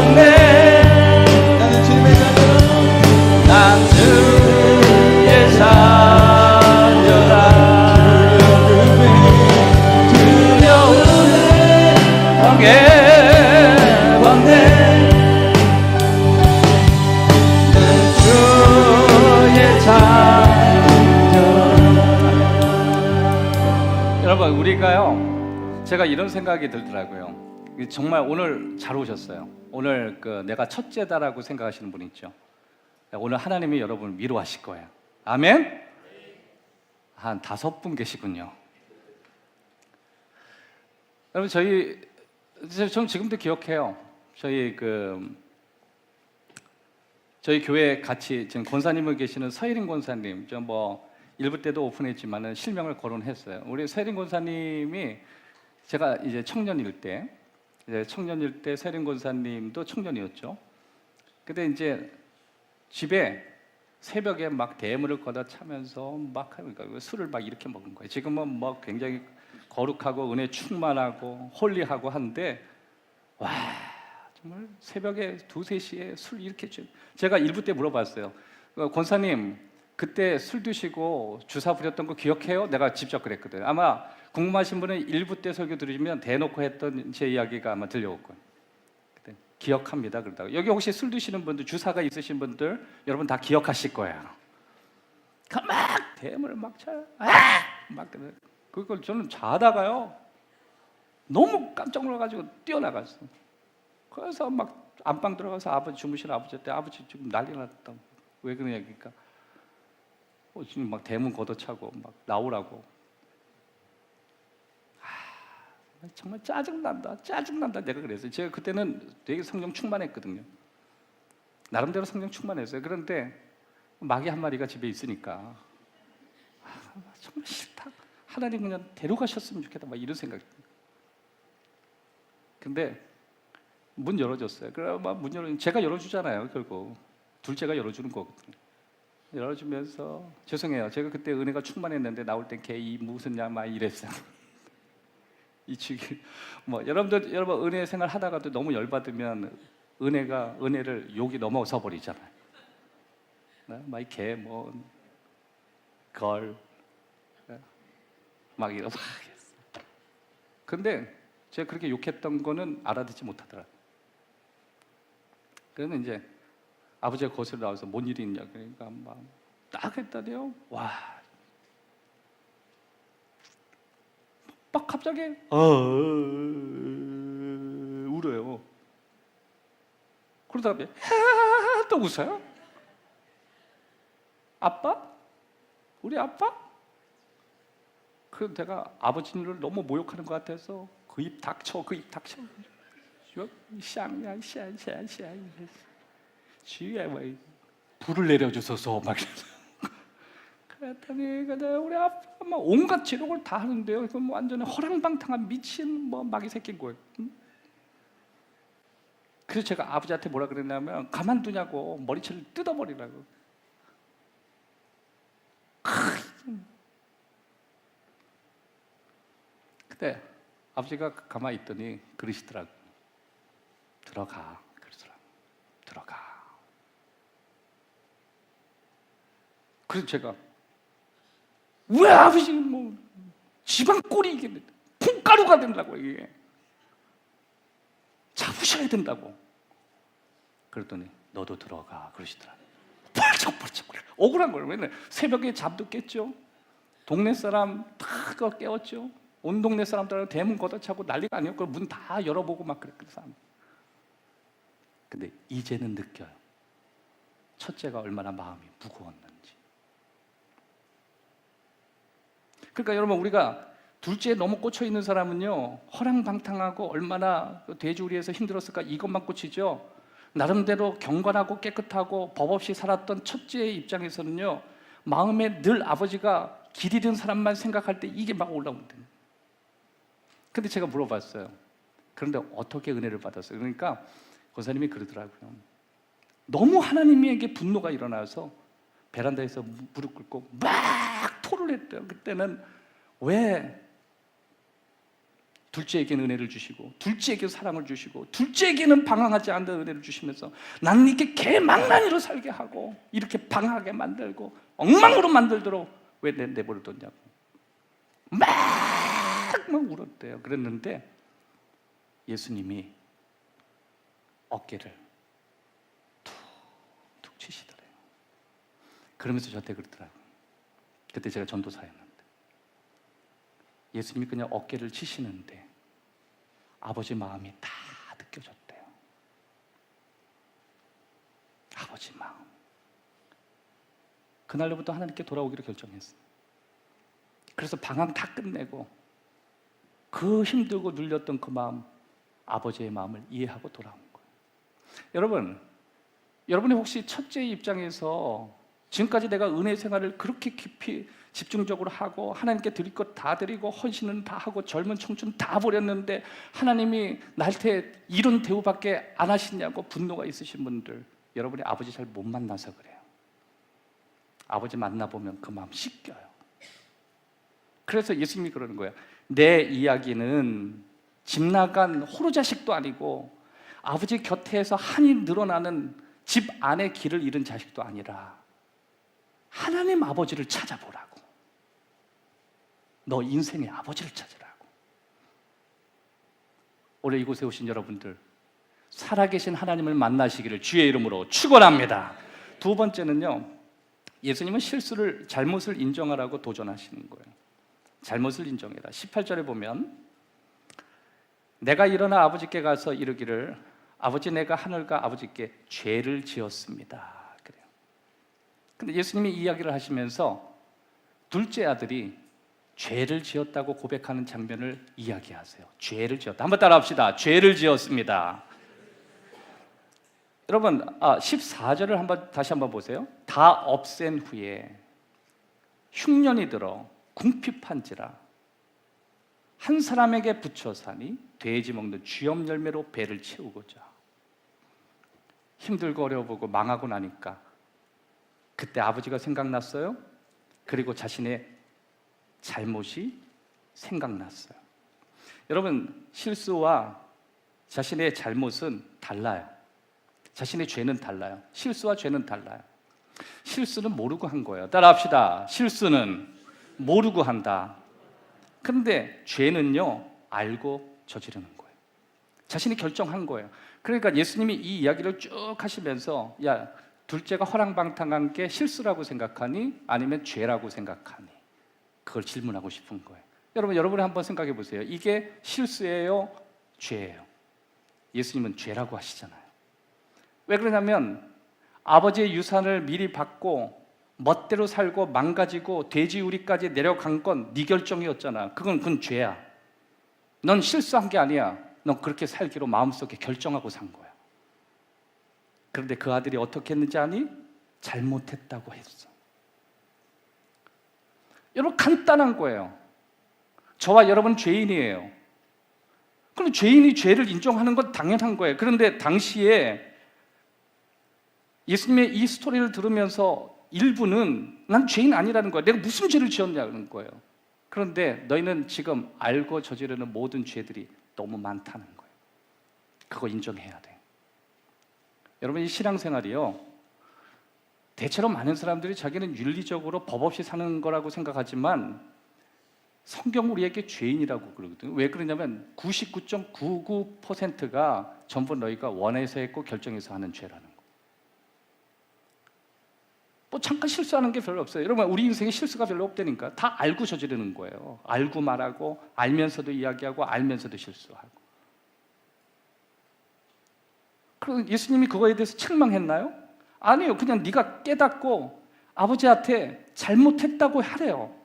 멍해봤네. 나는 주님의 난 주의 자녀라. 두려움에 여러분, 우리가요, 제가 이런 생각이 들더라고요. 정말 오늘 잘 오셨어요. 오늘 내가 첫째다라고 생각하시는 분 있죠. 오늘 하나님이 여러분을 위로하실 거예요. 아멘? 한 5분 계시군요. 여러분, 저는 지금도 기억해요. 저희 교회 같이 지금 권사님을 계시는 서예린 권사님, 일부 때도 오픈했지만은 실명을 거론했어요. 우리 서예린 권사님이 제가 이제 청년일 때 서예린 권사님도 청년이었죠. 근데 이제 집에 새벽에 막 대물을 걷어 차면서 막 하니까 술을 막 이렇게 먹는 거예요. 지금은 뭐 굉장히 거룩하고 은혜 충만하고 홀리하고 한데, 와, 정말 새벽에 2, 3시에 술 이렇게 제가 일부 때 물어봤어요. 권사님, 그때 술 드시고 주사 부렸던 거 기억해요? 내가 직접 그랬거든. 아마 궁금하신 분은 1부 때 설교 들으시면 대놓고 했던 제 이야기가 아마 들려올 거예요. 그때 기억합니다. 그러다가 여기 혹시 술 드시는 분들, 주사가 있으신 분들 여러분 다 기억하실 거예요. 막 대문을 막 쳐요. 막 그걸 저는 자다가요 너무 깜짝 놀라가지고 뛰어나갔어. 그래서 막 안방 들어가서 아버지 주무시는 아버지한테 아버지 지금 난리 났다. 왜 그러냐니까 지금 막 대문 걷어차고 막 나오라고. 정말 짜증난다 내가 그랬어요. 제가 그때는 되게 성령 충만했거든요. 나름대로 성령 충만했어요. 그런데 마귀 한 마리가 집에 있으니까 정말 싫다. 하나님 그냥 데려가셨으면 좋겠다. 막 이런 생각이. 근데 문 열어줬어요. 그래 문 열어 제가 열어주잖아요. 결국 둘째가 열어주는 거거든요. 열어주면서 죄송해요. 제가 그때 은혜가 충만했는데 나올 땐 개이 무슨 막 이랬어요. 이 주기 뭐 여러분 은혜 생활 하다가도 너무 열받으면 은혜를 욕이 넘어서 버리잖아요. 막 개 뭐 걸 막 이러고 했어. 근데 제가 그렇게 욕했던 거는 알아듣지 못하더라. 그래서 이제 아버지가 거실로 나와서 뭔 일이 있냐 그러니까 막 딱 했다네요. 와, 막 갑자기 울어요. 그러다 보니 또 웃어요. 아빠? 우리 아빠? 그래서 제가 아버지를 너무 모욕하는 것 같아서 그 입 닥쳐. 샹야 지에 뭐 불을 내려주소서 막 그랬더니 우리 아빠 막 온갖 지록을 다 하는데요. 그건 뭐 완전히 허랑방탕한 미친 뭐 마귀 새끼인 거예요. 그래서 제가 아버지한테 뭐라 그랬냐면 가만두냐고 머리채를 뜯어버리라고. 근데 아버지가 가만히 있더니 그러시더라고. 들어가. 그러더라고. 들어가. 그래서 제가 왜 아버지 뭐 지방 꼴이 이게 콩가루가 된다고 이게 잡으셔야 된다고. 그랬더니 너도 들어가 그러시더라고. 벌쩍 억울한 거예요. 맨날 새벽에 잠도 깼죠. 동네 사람 다 깨웠죠. 온 동네 사람들 대문 걷어차고 난리가 아니었고 문 다 열어보고 막 그랬거든. 근데 이제는 느껴요. 첫째가 얼마나 마음이 무거웠는지. 그러니까 여러분 우리가 둘째에 너무 꽂혀 있는 사람은요 허랑방탕하고 얼마나 돼지우리에서 힘들었을까 이것만 꽂히죠. 나름대로 경건하고 깨끗하고 법 없이 살았던 첫째의 입장에서는요 마음에 늘 아버지가 길 잃은 사람만 생각할 때 이게 막 올라오거든요. 근데 제가 물어봤어요. 그런데 어떻게 은혜를 받았어요? 그러니까 권사님이 그러더라고요. 너무 하나님에게 분노가 일어나서 베란다에서 무릎 꿇고 막 토를 했대요. 그때는 왜 둘째에게는 은혜를 주시고 둘째에게 사랑을 주시고 둘째에게는 방황하지 않는 은혜를 주시면서 나는 이렇게 개망나니로 살게 하고 이렇게 방황하게 만들고 엉망으로 만들도록 왜 내버려뒀냐고 막 울었대요. 그랬는데 예수님이 어깨를 툭툭 치시더래요. 그러면서 저한테 그러더라고요. 그때 제가 전도사였는데 예수님이 그냥 어깨를 치시는데 아버지 마음이 다 느껴졌대요. 아버지 마음. 그날로부터 하나님께 돌아오기로 결정했어요. 그래서 방황 다 끝내고 그 힘들고 눌렸던 그 마음, 아버지의 마음을 이해하고 돌아온 거예요. 여러분이 혹시 첫째의 입장에서 지금까지 내가 은혜 생활을 그렇게 깊이 집중적으로 하고 하나님께 드릴 것 다 드리고 헌신은 다 하고 젊은 청춘 다 버렸는데 하나님이 나한테 이런 대우밖에 안 하시냐고 분노가 있으신 분들, 여러분이 아버지 잘 못 만나서 그래요. 아버지 만나보면 그 마음 씻겨요. 그래서 예수님이 그러는 거예요. 내 이야기는 집 나간 호루자식도 아니고 아버지 곁에서 한이 늘어나는 집 안에 길을 잃은 자식도 아니라 하나님 아버지를 찾아보라고. 너 인생의 아버지를 찾으라고. 오늘 이곳에 오신 여러분들, 살아계신 하나님을 만나시기를 주의 이름으로 축원합니다. 두 번째는요, 예수님은 잘못을 인정하라고 도전하시는 거예요. 잘못을 인정해라. 18절에 보면 내가 일어나 아버지께 가서 이르기를 아버지, 내가 하늘과 아버지께 죄를 지었습니다. 그래요. 근데 예수님이 이 이야기를 하시면서 둘째 아들이 죄를 지었다고 고백하는 장면을 이야기하세요. 죄를 지었다. 한번 따라합시다. 죄를 지었습니다. 여러분, 14절을 다시 한번 보세요. 다 없앤 후에 흉년이 들어 궁핍한지라 한 사람에게 붙여 사니 돼지 먹는 쥐염 열매로 배를 채우고자. 힘들고 어려워보고 망하고 나니까 그때 아버지가 생각났어요. 그리고 자신의 잘못이 생각났어요. 여러분, 실수와 자신의 잘못은 달라요. 자신의 죄는 달라요. 실수와 죄는 달라요. 실수는 모르고 한 거예요. 따라합시다. 실수는 모르고 한다. 그런데 죄는요, 알고 저지르는 거예요. 자신이 결정한 거예요. 그러니까 예수님이 이 이야기를 쭉 하시면서 야, 둘째가 허랑방탕한 게 실수라고 생각하니 아니면 죄라고 생각하니, 그걸 질문하고 싶은 거예요. 여러분이 한번 생각해 보세요. 이게 실수예요? 죄예요? 예수님은 죄라고 하시잖아요. 왜 그러냐면 아버지의 유산을 미리 받고 멋대로 살고 망가지고 돼지우리까지 내려간 건 네 결정이었잖아. 그건 죄야. 넌 실수한 게 아니야. 넌 그렇게 살기로 마음속에 결정하고 산 거야. 그런데 그 아들이 어떻게 했는지 아니? 잘못했다고 했어. 여러분, 간단한 거예요. 저와 여러분 죄인이에요. 그럼 죄인이 죄를 인정하는 건 당연한 거예요. 그런데 당시에 예수님의 이 스토리를 들으면서 일부는 난 죄인 아니라는 거야. 내가 무슨 죄를 지었냐는 거예요. 그런데 너희는 지금 알고 저지르는 모든 죄들이 너무 많다는 거예요. 그거 인정해야 돼. 여러분, 이 신앙생활이요, 대체로 많은 사람들이 자기는 윤리적으로 법 없이 사는 거라고 생각하지만 성경 우리에게 죄인이라고 그러거든요. 왜 그러냐면 99.99%가 전부 너희가 원해서 했고 결정해서 하는 죄라는 거예요. 뭐 잠깐 실수하는 게 별로 없어요. 여러분, 우리 인생에 실수가 별로 없다니까. 다 알고 저지르는 거예요. 알고 말하고, 알면서도 이야기하고, 알면서도 실수하고. 그럼 예수님이 그거에 대해서 책망했나요? 아니요. 그냥 네가 깨닫고 아버지한테 잘못했다고 하래요.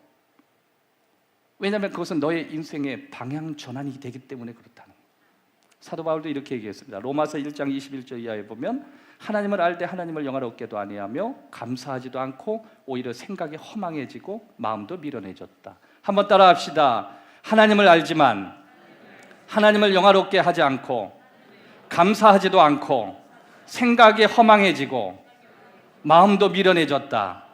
왜냐하면 그것은 너의 인생의 방향 전환이 되기 때문에 그렇다는 거예요. 사도 바울도 이렇게 얘기했습니다. 로마서 1장 21절 이하에 보면 하나님을 알되 하나님을 영화롭게도 아니하며 감사하지도 않고 오히려 생각이 허망해지고 마음도 미련해졌다. 한번 따라합시다. 하나님을 알지만 하나님을 영화롭게 하지 않고 감사하지도 않고 생각이 허망해지고 마음도 미련해졌다.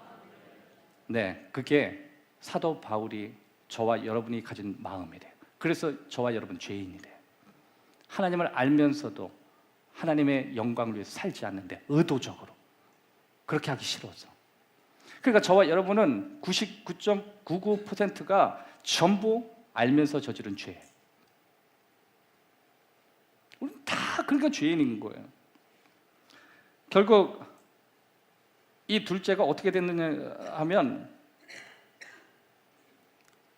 네, 그게 사도 바울이 저와 여러분이 가진 마음이래요. 그래서 저와 여러분 죄인이래요. 하나님을 알면서도 하나님의 영광을 위해서 살지 않는데 의도적으로 그렇게 하기 싫어서. 그러니까 저와 여러분은 99.99%가 전부 알면서 저지른 죄예요. 우리는 다 그러니까 죄인인 거예요. 결국 이 둘째가 어떻게 됐느냐 하면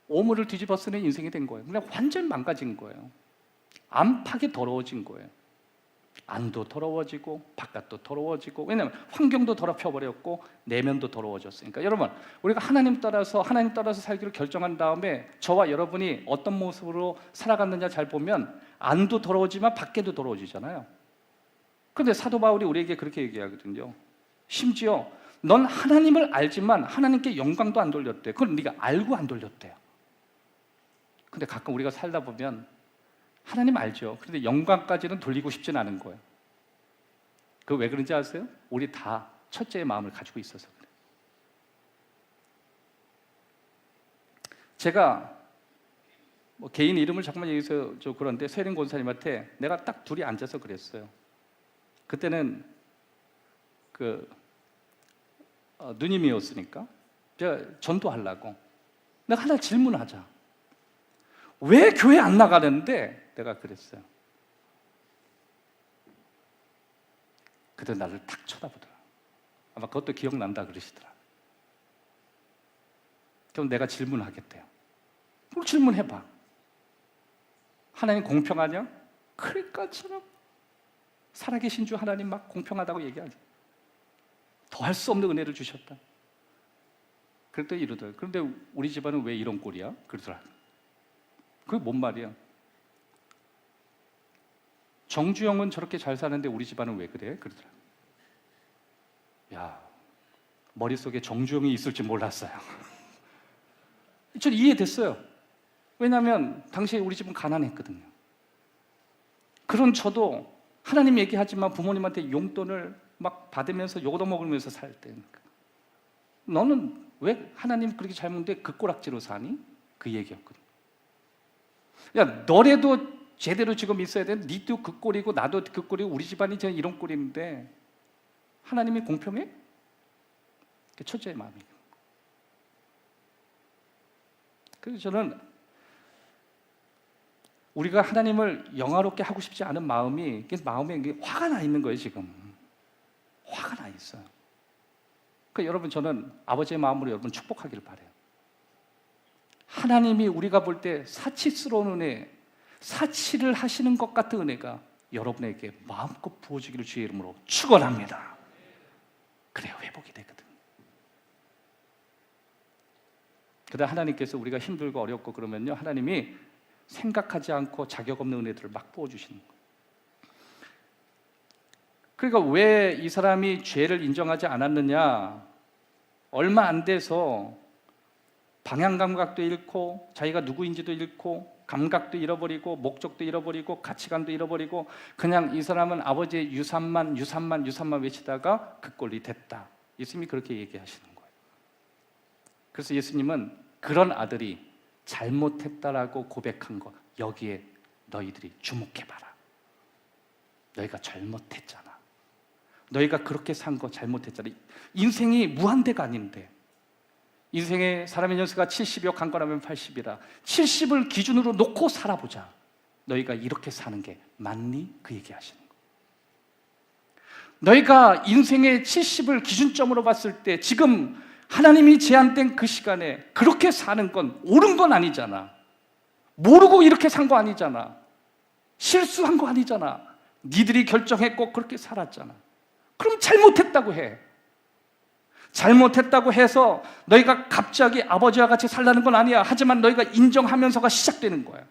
오물을 뒤집어 쓰는 인생이 된 거예요. 그냥 완전 망가진 거예요. 안팎이 더러워진 거예요. 안도 더러워지고 바깥도 더러워지고, 왜냐하면 환경도 더럽혀버렸고 내면도 더러워졌으니까. 여러분, 우리가 하나님 따라서 살기로 결정한 다음에 저와 여러분이 어떤 모습으로 살아갔느냐 잘 보면 안도 더러워지만 밖에도 더러워지잖아요. 그런데 사도 바울이 우리에게 그렇게 얘기하거든요. 심지어 넌 하나님을 알지만 하나님께 영광도 안 돌렸대. 그건 네가 알고 안 돌렸대요. 근데 가끔 우리가 살다 보면 하나님 알죠. 그런데 영광까지는 돌리고 싶진 않은 거예요. 그 왜 그런지 아세요? 우리 다 첫째의 마음을 가지고 있어서 그래요. 제가 뭐 개인 이름을 잠깐만 얘기해서 그런데 세린 권사님한테 내가 딱 둘이 앉아서 그랬어요. 그때는 누님이었으니까 제가 전도하려고 내가 하나 질문하자. 왜 교회 안 나가는데? 내가 그랬어요. 그때 나를 탁 쳐다보더라. 아마 그것도 기억난다 그러시더라. 그럼 내가 질문하겠대요. 뭘 질문해봐. 하나님 공평하냐? 그러니까 저는 살아계신 주 하나님 막 공평하다고 얘기하지. 더할 수 없는 은혜를 주셨다. 그랬더니 이러더라. 그런데 우리 집안은 왜 이런 꼴이야? 그러더라. 그게 뭔 말이야? 정주영은 저렇게 잘 사는데 우리 집안은 왜 그래? 그러더라. 야, 머릿속에 정주영이 있을지 몰랐어요. 전 이해됐어요. 왜냐하면 당시에 우리 집은 가난했거든요. 그런 저도 하나님 얘기하지만 부모님한테 용돈을 막 받으면서 얻어먹으면서 살 때니까. 너는 왜 하나님 그렇게 잘 먹는데 그 꼬락지로 사니? 그 얘기였거든. 야, 너래도 제대로 지금 있어야 돼. 니도 그 꼴이고 나도 그 꼴이고 우리 집안이 지금 이런 꼴인데 하나님이 공평해? 그게 첫째의 마음이에요. 그래서 저는 우리가 하나님을 영화롭게 하고 싶지 않은 마음이 마음에 화가 나 있는 거예요. 지금 화가 나 있어요. 그러니까 여러분, 저는 아버지의 마음으로 여러분 축복하기를 바라요. 하나님이 우리가 볼 때 사치스러운 은혜, 사치를 하시는 것 같은 은혜가 여러분에게 마음껏 부어지기를 주의 이름으로 축원합니다. 그래야 회복이 되거든. 그러다 하나님께서 우리가 힘들고 어렵고 그러면요, 하나님이 생각하지 않고 자격 없는 은혜들을 막 부어주시는 거예요. 그러니까 왜 이 사람이 죄를 인정하지 않았느냐? 얼마 안 돼서 방향 감각도 잃고 자기가 누구인지도 잃고 감각도 잃어버리고 목적도 잃어버리고 가치관도 잃어버리고 그냥 이 사람은 아버지의 유산만 외치다가 그 꼴이 됐다. 예수님이 그렇게 얘기하시는 거예요. 그래서 예수님은 그런 아들이 잘못했다라고 고백한 거, 여기에 너희들이 주목해봐라. 너희가 잘못했잖아. 너희가 그렇게 산 거 잘못했잖아. 인생이 무한대가 아닌데, 인생의 사람의 연수가 70이요 강건하면 80이라 70을 기준으로 놓고 살아보자. 너희가 이렇게 사는 게 맞니? 그 얘기하시는 거예요. 너희가 인생의 70을 기준점으로 봤을 때 지금 하나님이 제한된 그 시간에 그렇게 사는 건 옳은 건 아니잖아. 모르고 이렇게 산 거 아니잖아. 실수한 거 아니잖아. 니들이 결정했고 그렇게 살았잖아. 그럼 잘못했다고 해. 잘못했다고 해서 너희가 갑자기 아버지와 같이 살라는 건 아니야. 하지만 너희가 인정하면서가 시작되는 거야.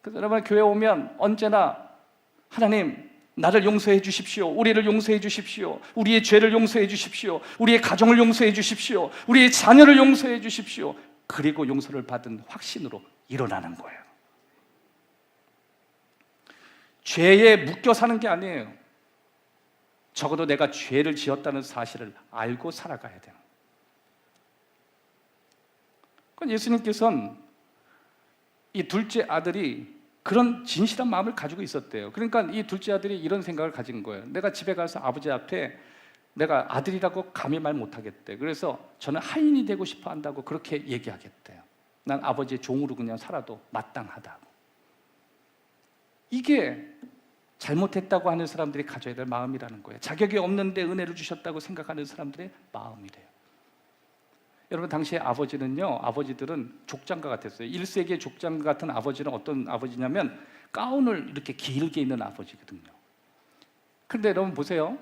그래서 여러분, 교회 오면 언제나 하나님, 나를 용서해 주십시오. 우리를 용서해 주십시오. 우리의 죄를 용서해 주십시오. 우리의 가정을 용서해 주십시오. 우리의 자녀를 용서해 주십시오. 그리고 용서를 받은 확신으로 일어나는 거예요. 죄에 묶여 사는 게 아니에요. 적어도 내가 죄를 지었다는 사실을 알고 살아가야 돼요. 그건 예수님께서는 이 둘째 아들이 그런 진실한 마음을 가지고 있었대요. 그러니까 이 둘째 아들이 이런 생각을 가진 거예요. 내가 집에 가서 아버지 앞에 내가 아들이라고 감히 말 못하겠대. 그래서 저는 하인이 되고 싶어 한다고 그렇게 얘기하겠대요. 난 아버지의 종으로 그냥 살아도 마땅하다고. 이게 잘못했다고 하는 사람들이 가져야 될 마음이라는 거예요. 자격이 없는데 은혜를 주셨다고 생각하는 사람들의 마음이래요. 여러분, 당시에 아버지들은 족장가 같았어요. 1세기의 족장가 같은 아버지는 어떤 아버지냐면 가운을 이렇게 길게 입는 아버지거든요. 그런데 여러분 보세요.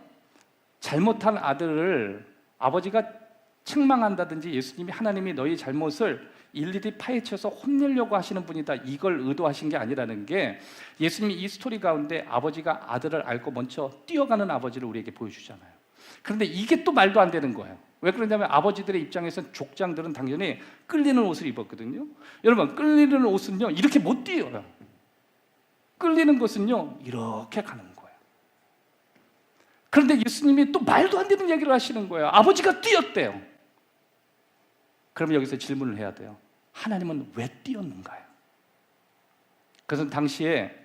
잘못한 아들을 아버지가 책망한다든지 예수님이 하나님이 너희 잘못을 일일이 파헤쳐서 혼내려고 하시는 분이다, 이걸 의도하신 게 아니라는 게, 예수님이 이 스토리 가운데 아버지가 아들을 앓고 먼저 뛰어가는 아버지를 우리에게 보여주잖아요. 그런데 이게 또 말도 안 되는 거예요. 왜 그러냐면 아버지들의 입장에서는 족장들은 당연히 끌리는 옷을 입었거든요. 여러분, 끌리는 옷은요 이렇게 못 뛰어요. 끌리는 것은요 이렇게 가는 거예요. 그런데 예수님이 또 말도 안 되는 얘기를 하시는 거예요. 아버지가 뛰었대요. 그러면 여기서 질문을 해야 돼요. 하나님은 왜 뛰었는가요? 그것은 당시에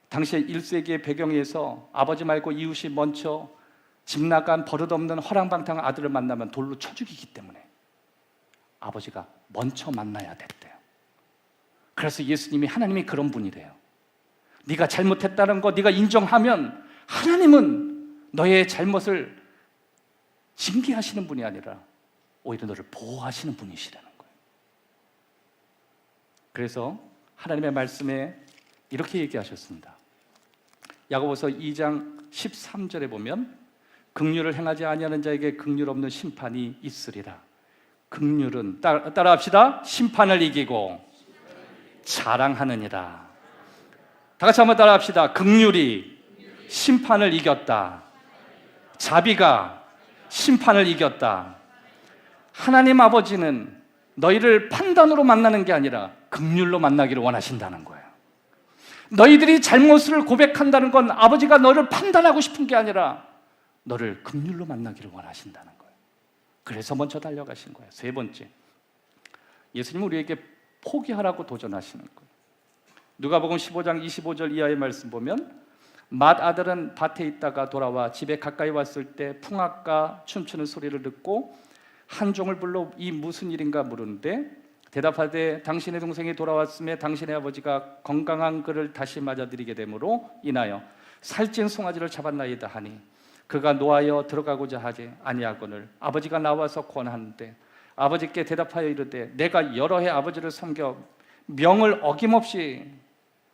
1세기의 배경에서 아버지 말고 이웃이 먼저 집 나간 버릇없는 허랑방탕한 아들을 만나면 돌로 쳐 죽이기 때문에 아버지가 먼저 만나야 됐대요. 그래서 예수님이, 하나님이 그런 분이래요. 네가 잘못했다는 거 네가 인정하면 하나님은 너의 잘못을 징계하시는 분이 아니라 오히려 너를 보호하시는 분이시라는 거예요. 그래서 하나님의 말씀에 이렇게 얘기하셨습니다. 야고보서 2장 13절에 보면 긍휼을 행하지 아니하는 자에게 긍휼 없는 심판이 있으리라. 긍휼은 따라합시다. 심판을 이기고 자랑하느니라. 다 같이 한번 따라합시다. 긍휼이 심판을 이겼다. 자비가 심판을 이겼다. 하나님 아버지는 너희를 판단으로 만나는 게 아니라 긍휼로 만나기를 원하신다는 거예요. 너희들이 잘못을 고백한다는 건 아버지가 너를 판단하고 싶은 게 아니라 너를 긍휼로 만나기를 원하신다는 거예요. 그래서 먼저 달려가신 거예요. 세 번째, 예수님은 우리에게 포기하라고 도전하시는 거예요. 누가복음 15장 25절 이하의 말씀 보면 맏아들은 밭에 있다가 돌아와 집에 가까이 왔을 때 풍악과 춤추는 소리를 듣고 한 종을 불러 이 무슨 일인가 물었는데 대답하되 당신의 동생이 돌아왔음에 당신의 아버지가 건강한 그를 다시 맞아들이게 되므로 인하여 살찐 송아지를 잡았나이다 하니 그가 노하여 들어가고자 하지 아니하거늘 아버지가 나와서 권하는데 아버지께 대답하여 이르되 내가 여러 해 아버지를 섬겨 명을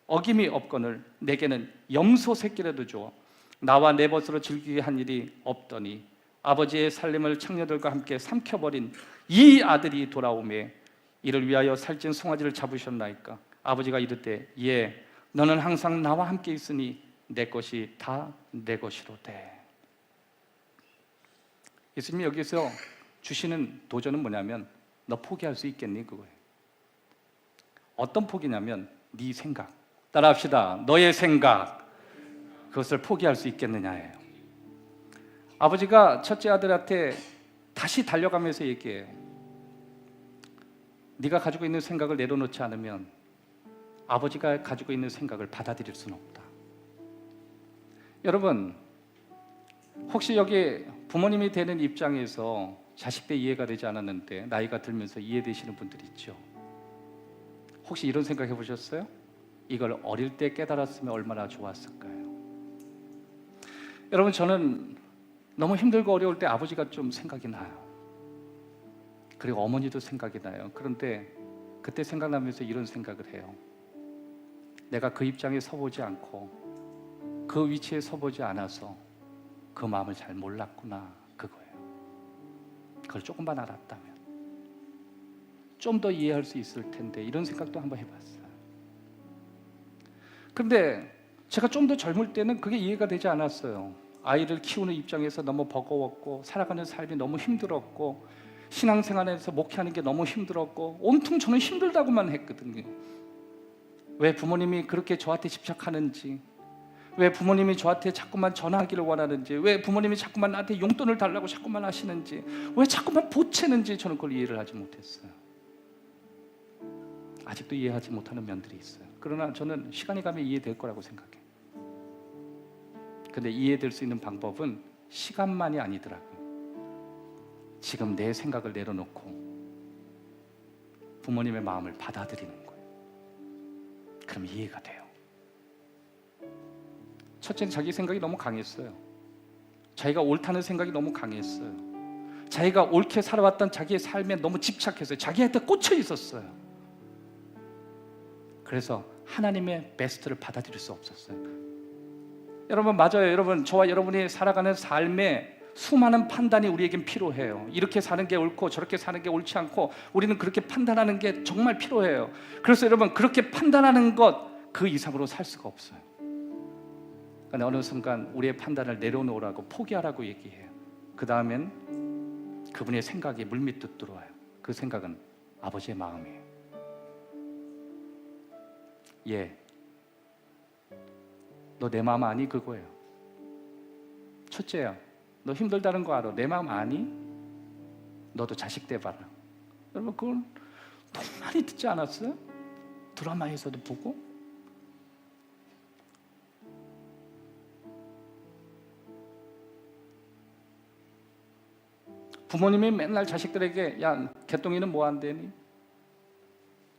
어김이 없거늘 내게는 염소 새끼라도 주어 나와 내 벗으로 즐기게 한 일이 없더니 아버지의 살림을 창녀들과 함께 삼켜버린 이 아들이 돌아오매 이를 위하여 살찐 송아지를 잡으셨나이까. 아버지가 이르되 예 너는 항상 나와 함께 있으니 내 것이 다 내 것이로되. 예수님이 여기서 주시는 도전은 뭐냐면 너 포기할 수 있겠니? 그거예요. 어떤 포기냐면 네 생각. 따라합시다. 너의 생각. 그것을 포기할 수 있겠느냐예요. 아버지가 첫째 아들한테 다시 달려가면서 얘기해요. 네가 가지고 있는 생각을 내려놓지 않으면 아버지가 가지고 있는 생각을 받아들일 수는 없다. 여러분, 혹시 여기 부모님이 되는 입장에서 자식 때 이해가 되지 않았는데 나이가 들면서 이해되시는 분들이 있죠. 혹시 이런 생각 해보셨어요? 이걸 어릴 때 깨달았으면 얼마나 좋았을까요? 여러분, 저는 너무 힘들고 어려울 때 아버지가 좀 생각이 나요. 그리고 어머니도 생각이 나요. 그런데 그때 생각나면서 이런 생각을 해요. 내가 그 입장에 서보지 않고 그 위치에 서보지 않아서 그 마음을 잘 몰랐구나, 그거예요. 그걸 조금만 알았다면 좀 더 이해할 수 있을 텐데, 이런 생각도 한번 해봤어요. 근데 제가 좀 더 젊을 때는 그게 이해가 되지 않았어요. 아이를 키우는 입장에서 너무 버거웠고 살아가는 삶이 너무 힘들었고 신앙생활에서 목회하는 게 너무 힘들었고 온통 저는 힘들다고만 했거든요. 왜 부모님이 그렇게 저한테 집착하는지, 왜 부모님이 저한테 자꾸만 전화하기를 원하는지, 왜 부모님이 자꾸만 나한테 용돈을 달라고 자꾸만 하시는지, 왜 자꾸만 보채는지 저는 그걸 이해를 하지 못했어요. 아직도 이해하지 못하는 면들이 있어요. 그러나 저는 시간이 가면 이해될 거라고 생각해요. 근데 이해될 수 있는 방법은 시간만이 아니더라고요. 지금 내 생각을 내려놓고 부모님의 마음을 받아들이는 거예요. 그럼 이해가 돼요. 첫째는 자기 생각이 너무 강했어요. 자기가 옳다는 생각이 너무 강했어요. 자기가 옳게 살아왔던 자기의 삶에 너무 집착했어요. 자기한테 꽂혀 있었어요. 그래서 하나님의 베스트를 받아들일 수 없었어요. 여러분, 맞아요. 여러분, 저와 여러분이 살아가는 삶에 수많은 판단이 우리에겐 필요해요. 이렇게 사는 게 옳고 저렇게 사는 게 옳지 않고 우리는 그렇게 판단하는 게 정말 필요해요. 그래서 여러분, 그렇게 판단하는 것 그 이상으로 살 수가 없어요. 그런데 어느 순간 우리의 판단을 내려놓으라고, 포기하라고 얘기해요. 그 다음엔 그분의 생각이 물밑듯 들어와요. 그 생각은 아버지의 마음이에요. 예, 너 내 마음 아니? 그거예요. 첫째야, 너 힘들다는 거 알아. 내 마음 아니? 너도 자식 때 봐라. 여러분, 그걸 너무 많이 듣지 않았어요? 드라마에서도 보고. 부모님이 맨날 자식들에게 야, 개똥이는 뭐 안 되니?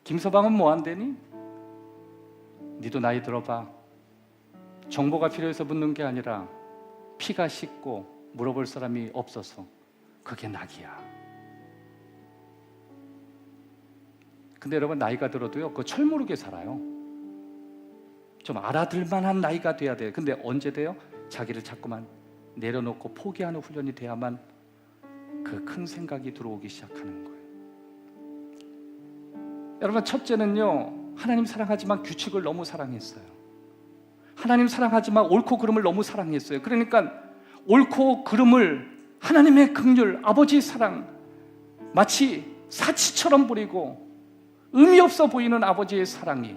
김서방은 뭐 안 되니? 니도 나이 들어봐. 정보가 필요해서 묻는 게 아니라 피가 식고 물어볼 사람이 없어서 그게 낙이야. 근데 여러분, 나이가 들어도요 그거 철모르게 살아요. 좀 알아들 만한 나이가 돼야 돼요. 근데 언제 돼요? 자기를 자꾸만 내려놓고 포기하는 훈련이 돼야만 그 큰 생각이 들어오기 시작하는 거예요. 여러분, 첫째는요, 하나님 사랑하지만 규칙을 너무 사랑했어요. 하나님 사랑하지만 옳고 그름을 너무 사랑했어요. 그러니까 옳고 그름을, 하나님의 긍휼, 아버지의 사랑, 마치 사치처럼 부리고 의미 없어 보이는 아버지의 사랑이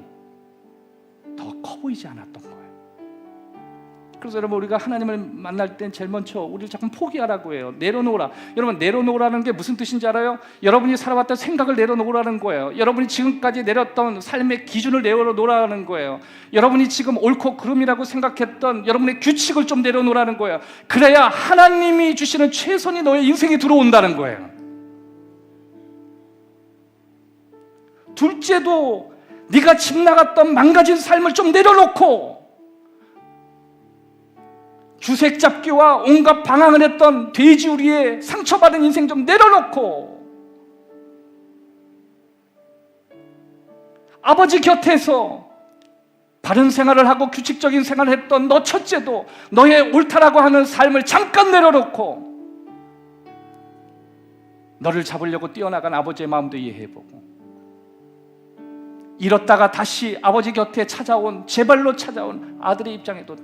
더 커 보이지 않았던 거예요. 그래서 여러분, 우리가 하나님을 만날 땐 제일 먼저 우리를 자꾸 포기하라고 해요. 내려놓으라. 여러분, 내려놓으라는 게 무슨 뜻인지 알아요? 여러분이 살아왔던 생각을 내려놓으라는 거예요. 여러분이 지금까지 내렸던 삶의 기준을 내려놓으라는 거예요. 여러분이 지금 옳고 그름이라고 생각했던 여러분의 규칙을 좀 내려놓으라는 거예요. 그래야 하나님이 주시는 최선이 너의 인생에 들어온다는 거예요. 둘째도 네가 집 나갔던 망가진 삶을 좀 내려놓고, 주색 잡기와 온갖 방황을 했던 돼지우리의 상처받은 인생 좀 내려놓고, 아버지 곁에서 바른 생활을 하고 규칙적인 생활을 했던 너 첫째도 너의 옳다라고 하는 삶을 잠깐 내려놓고 너를 잡으려고 뛰어나간 아버지의 마음도 이해해보고, 잃었다가 다시 아버지 곁에 찾아온, 제발로 찾아온 아들의 입장에도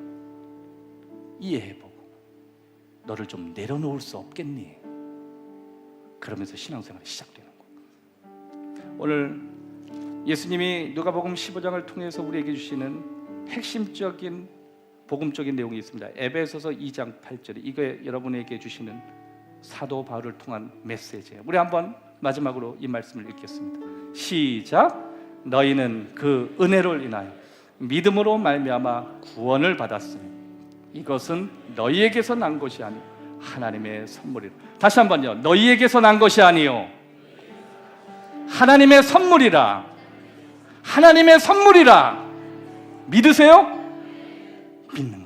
이해해보고, 너를 좀 내려놓을 수 없겠니? 그러면서 신앙생활이 시작되는 거예요. 오늘 예수님이 누가복음 15장을 통해서 우리에게 주시는 핵심적인 복음적인 내용이 있습니다. 에베소서 2장 8절에 이게 여러분에게 주시는 사도 바울을 통한 메시지예요. 우리 한번 마지막으로 이 말씀을 읽겠습니다. 시작. 너희는 그 은혜를 인하여 믿음으로 말미암아 구원을 받았으니 이것은 너희에게서 난 것이 아니요 하나님의 선물이라. 다시 한번요. 너희에게서 난 것이 아니요 하나님의 선물이라. 하나님의 선물이라. 믿으세요? 믿는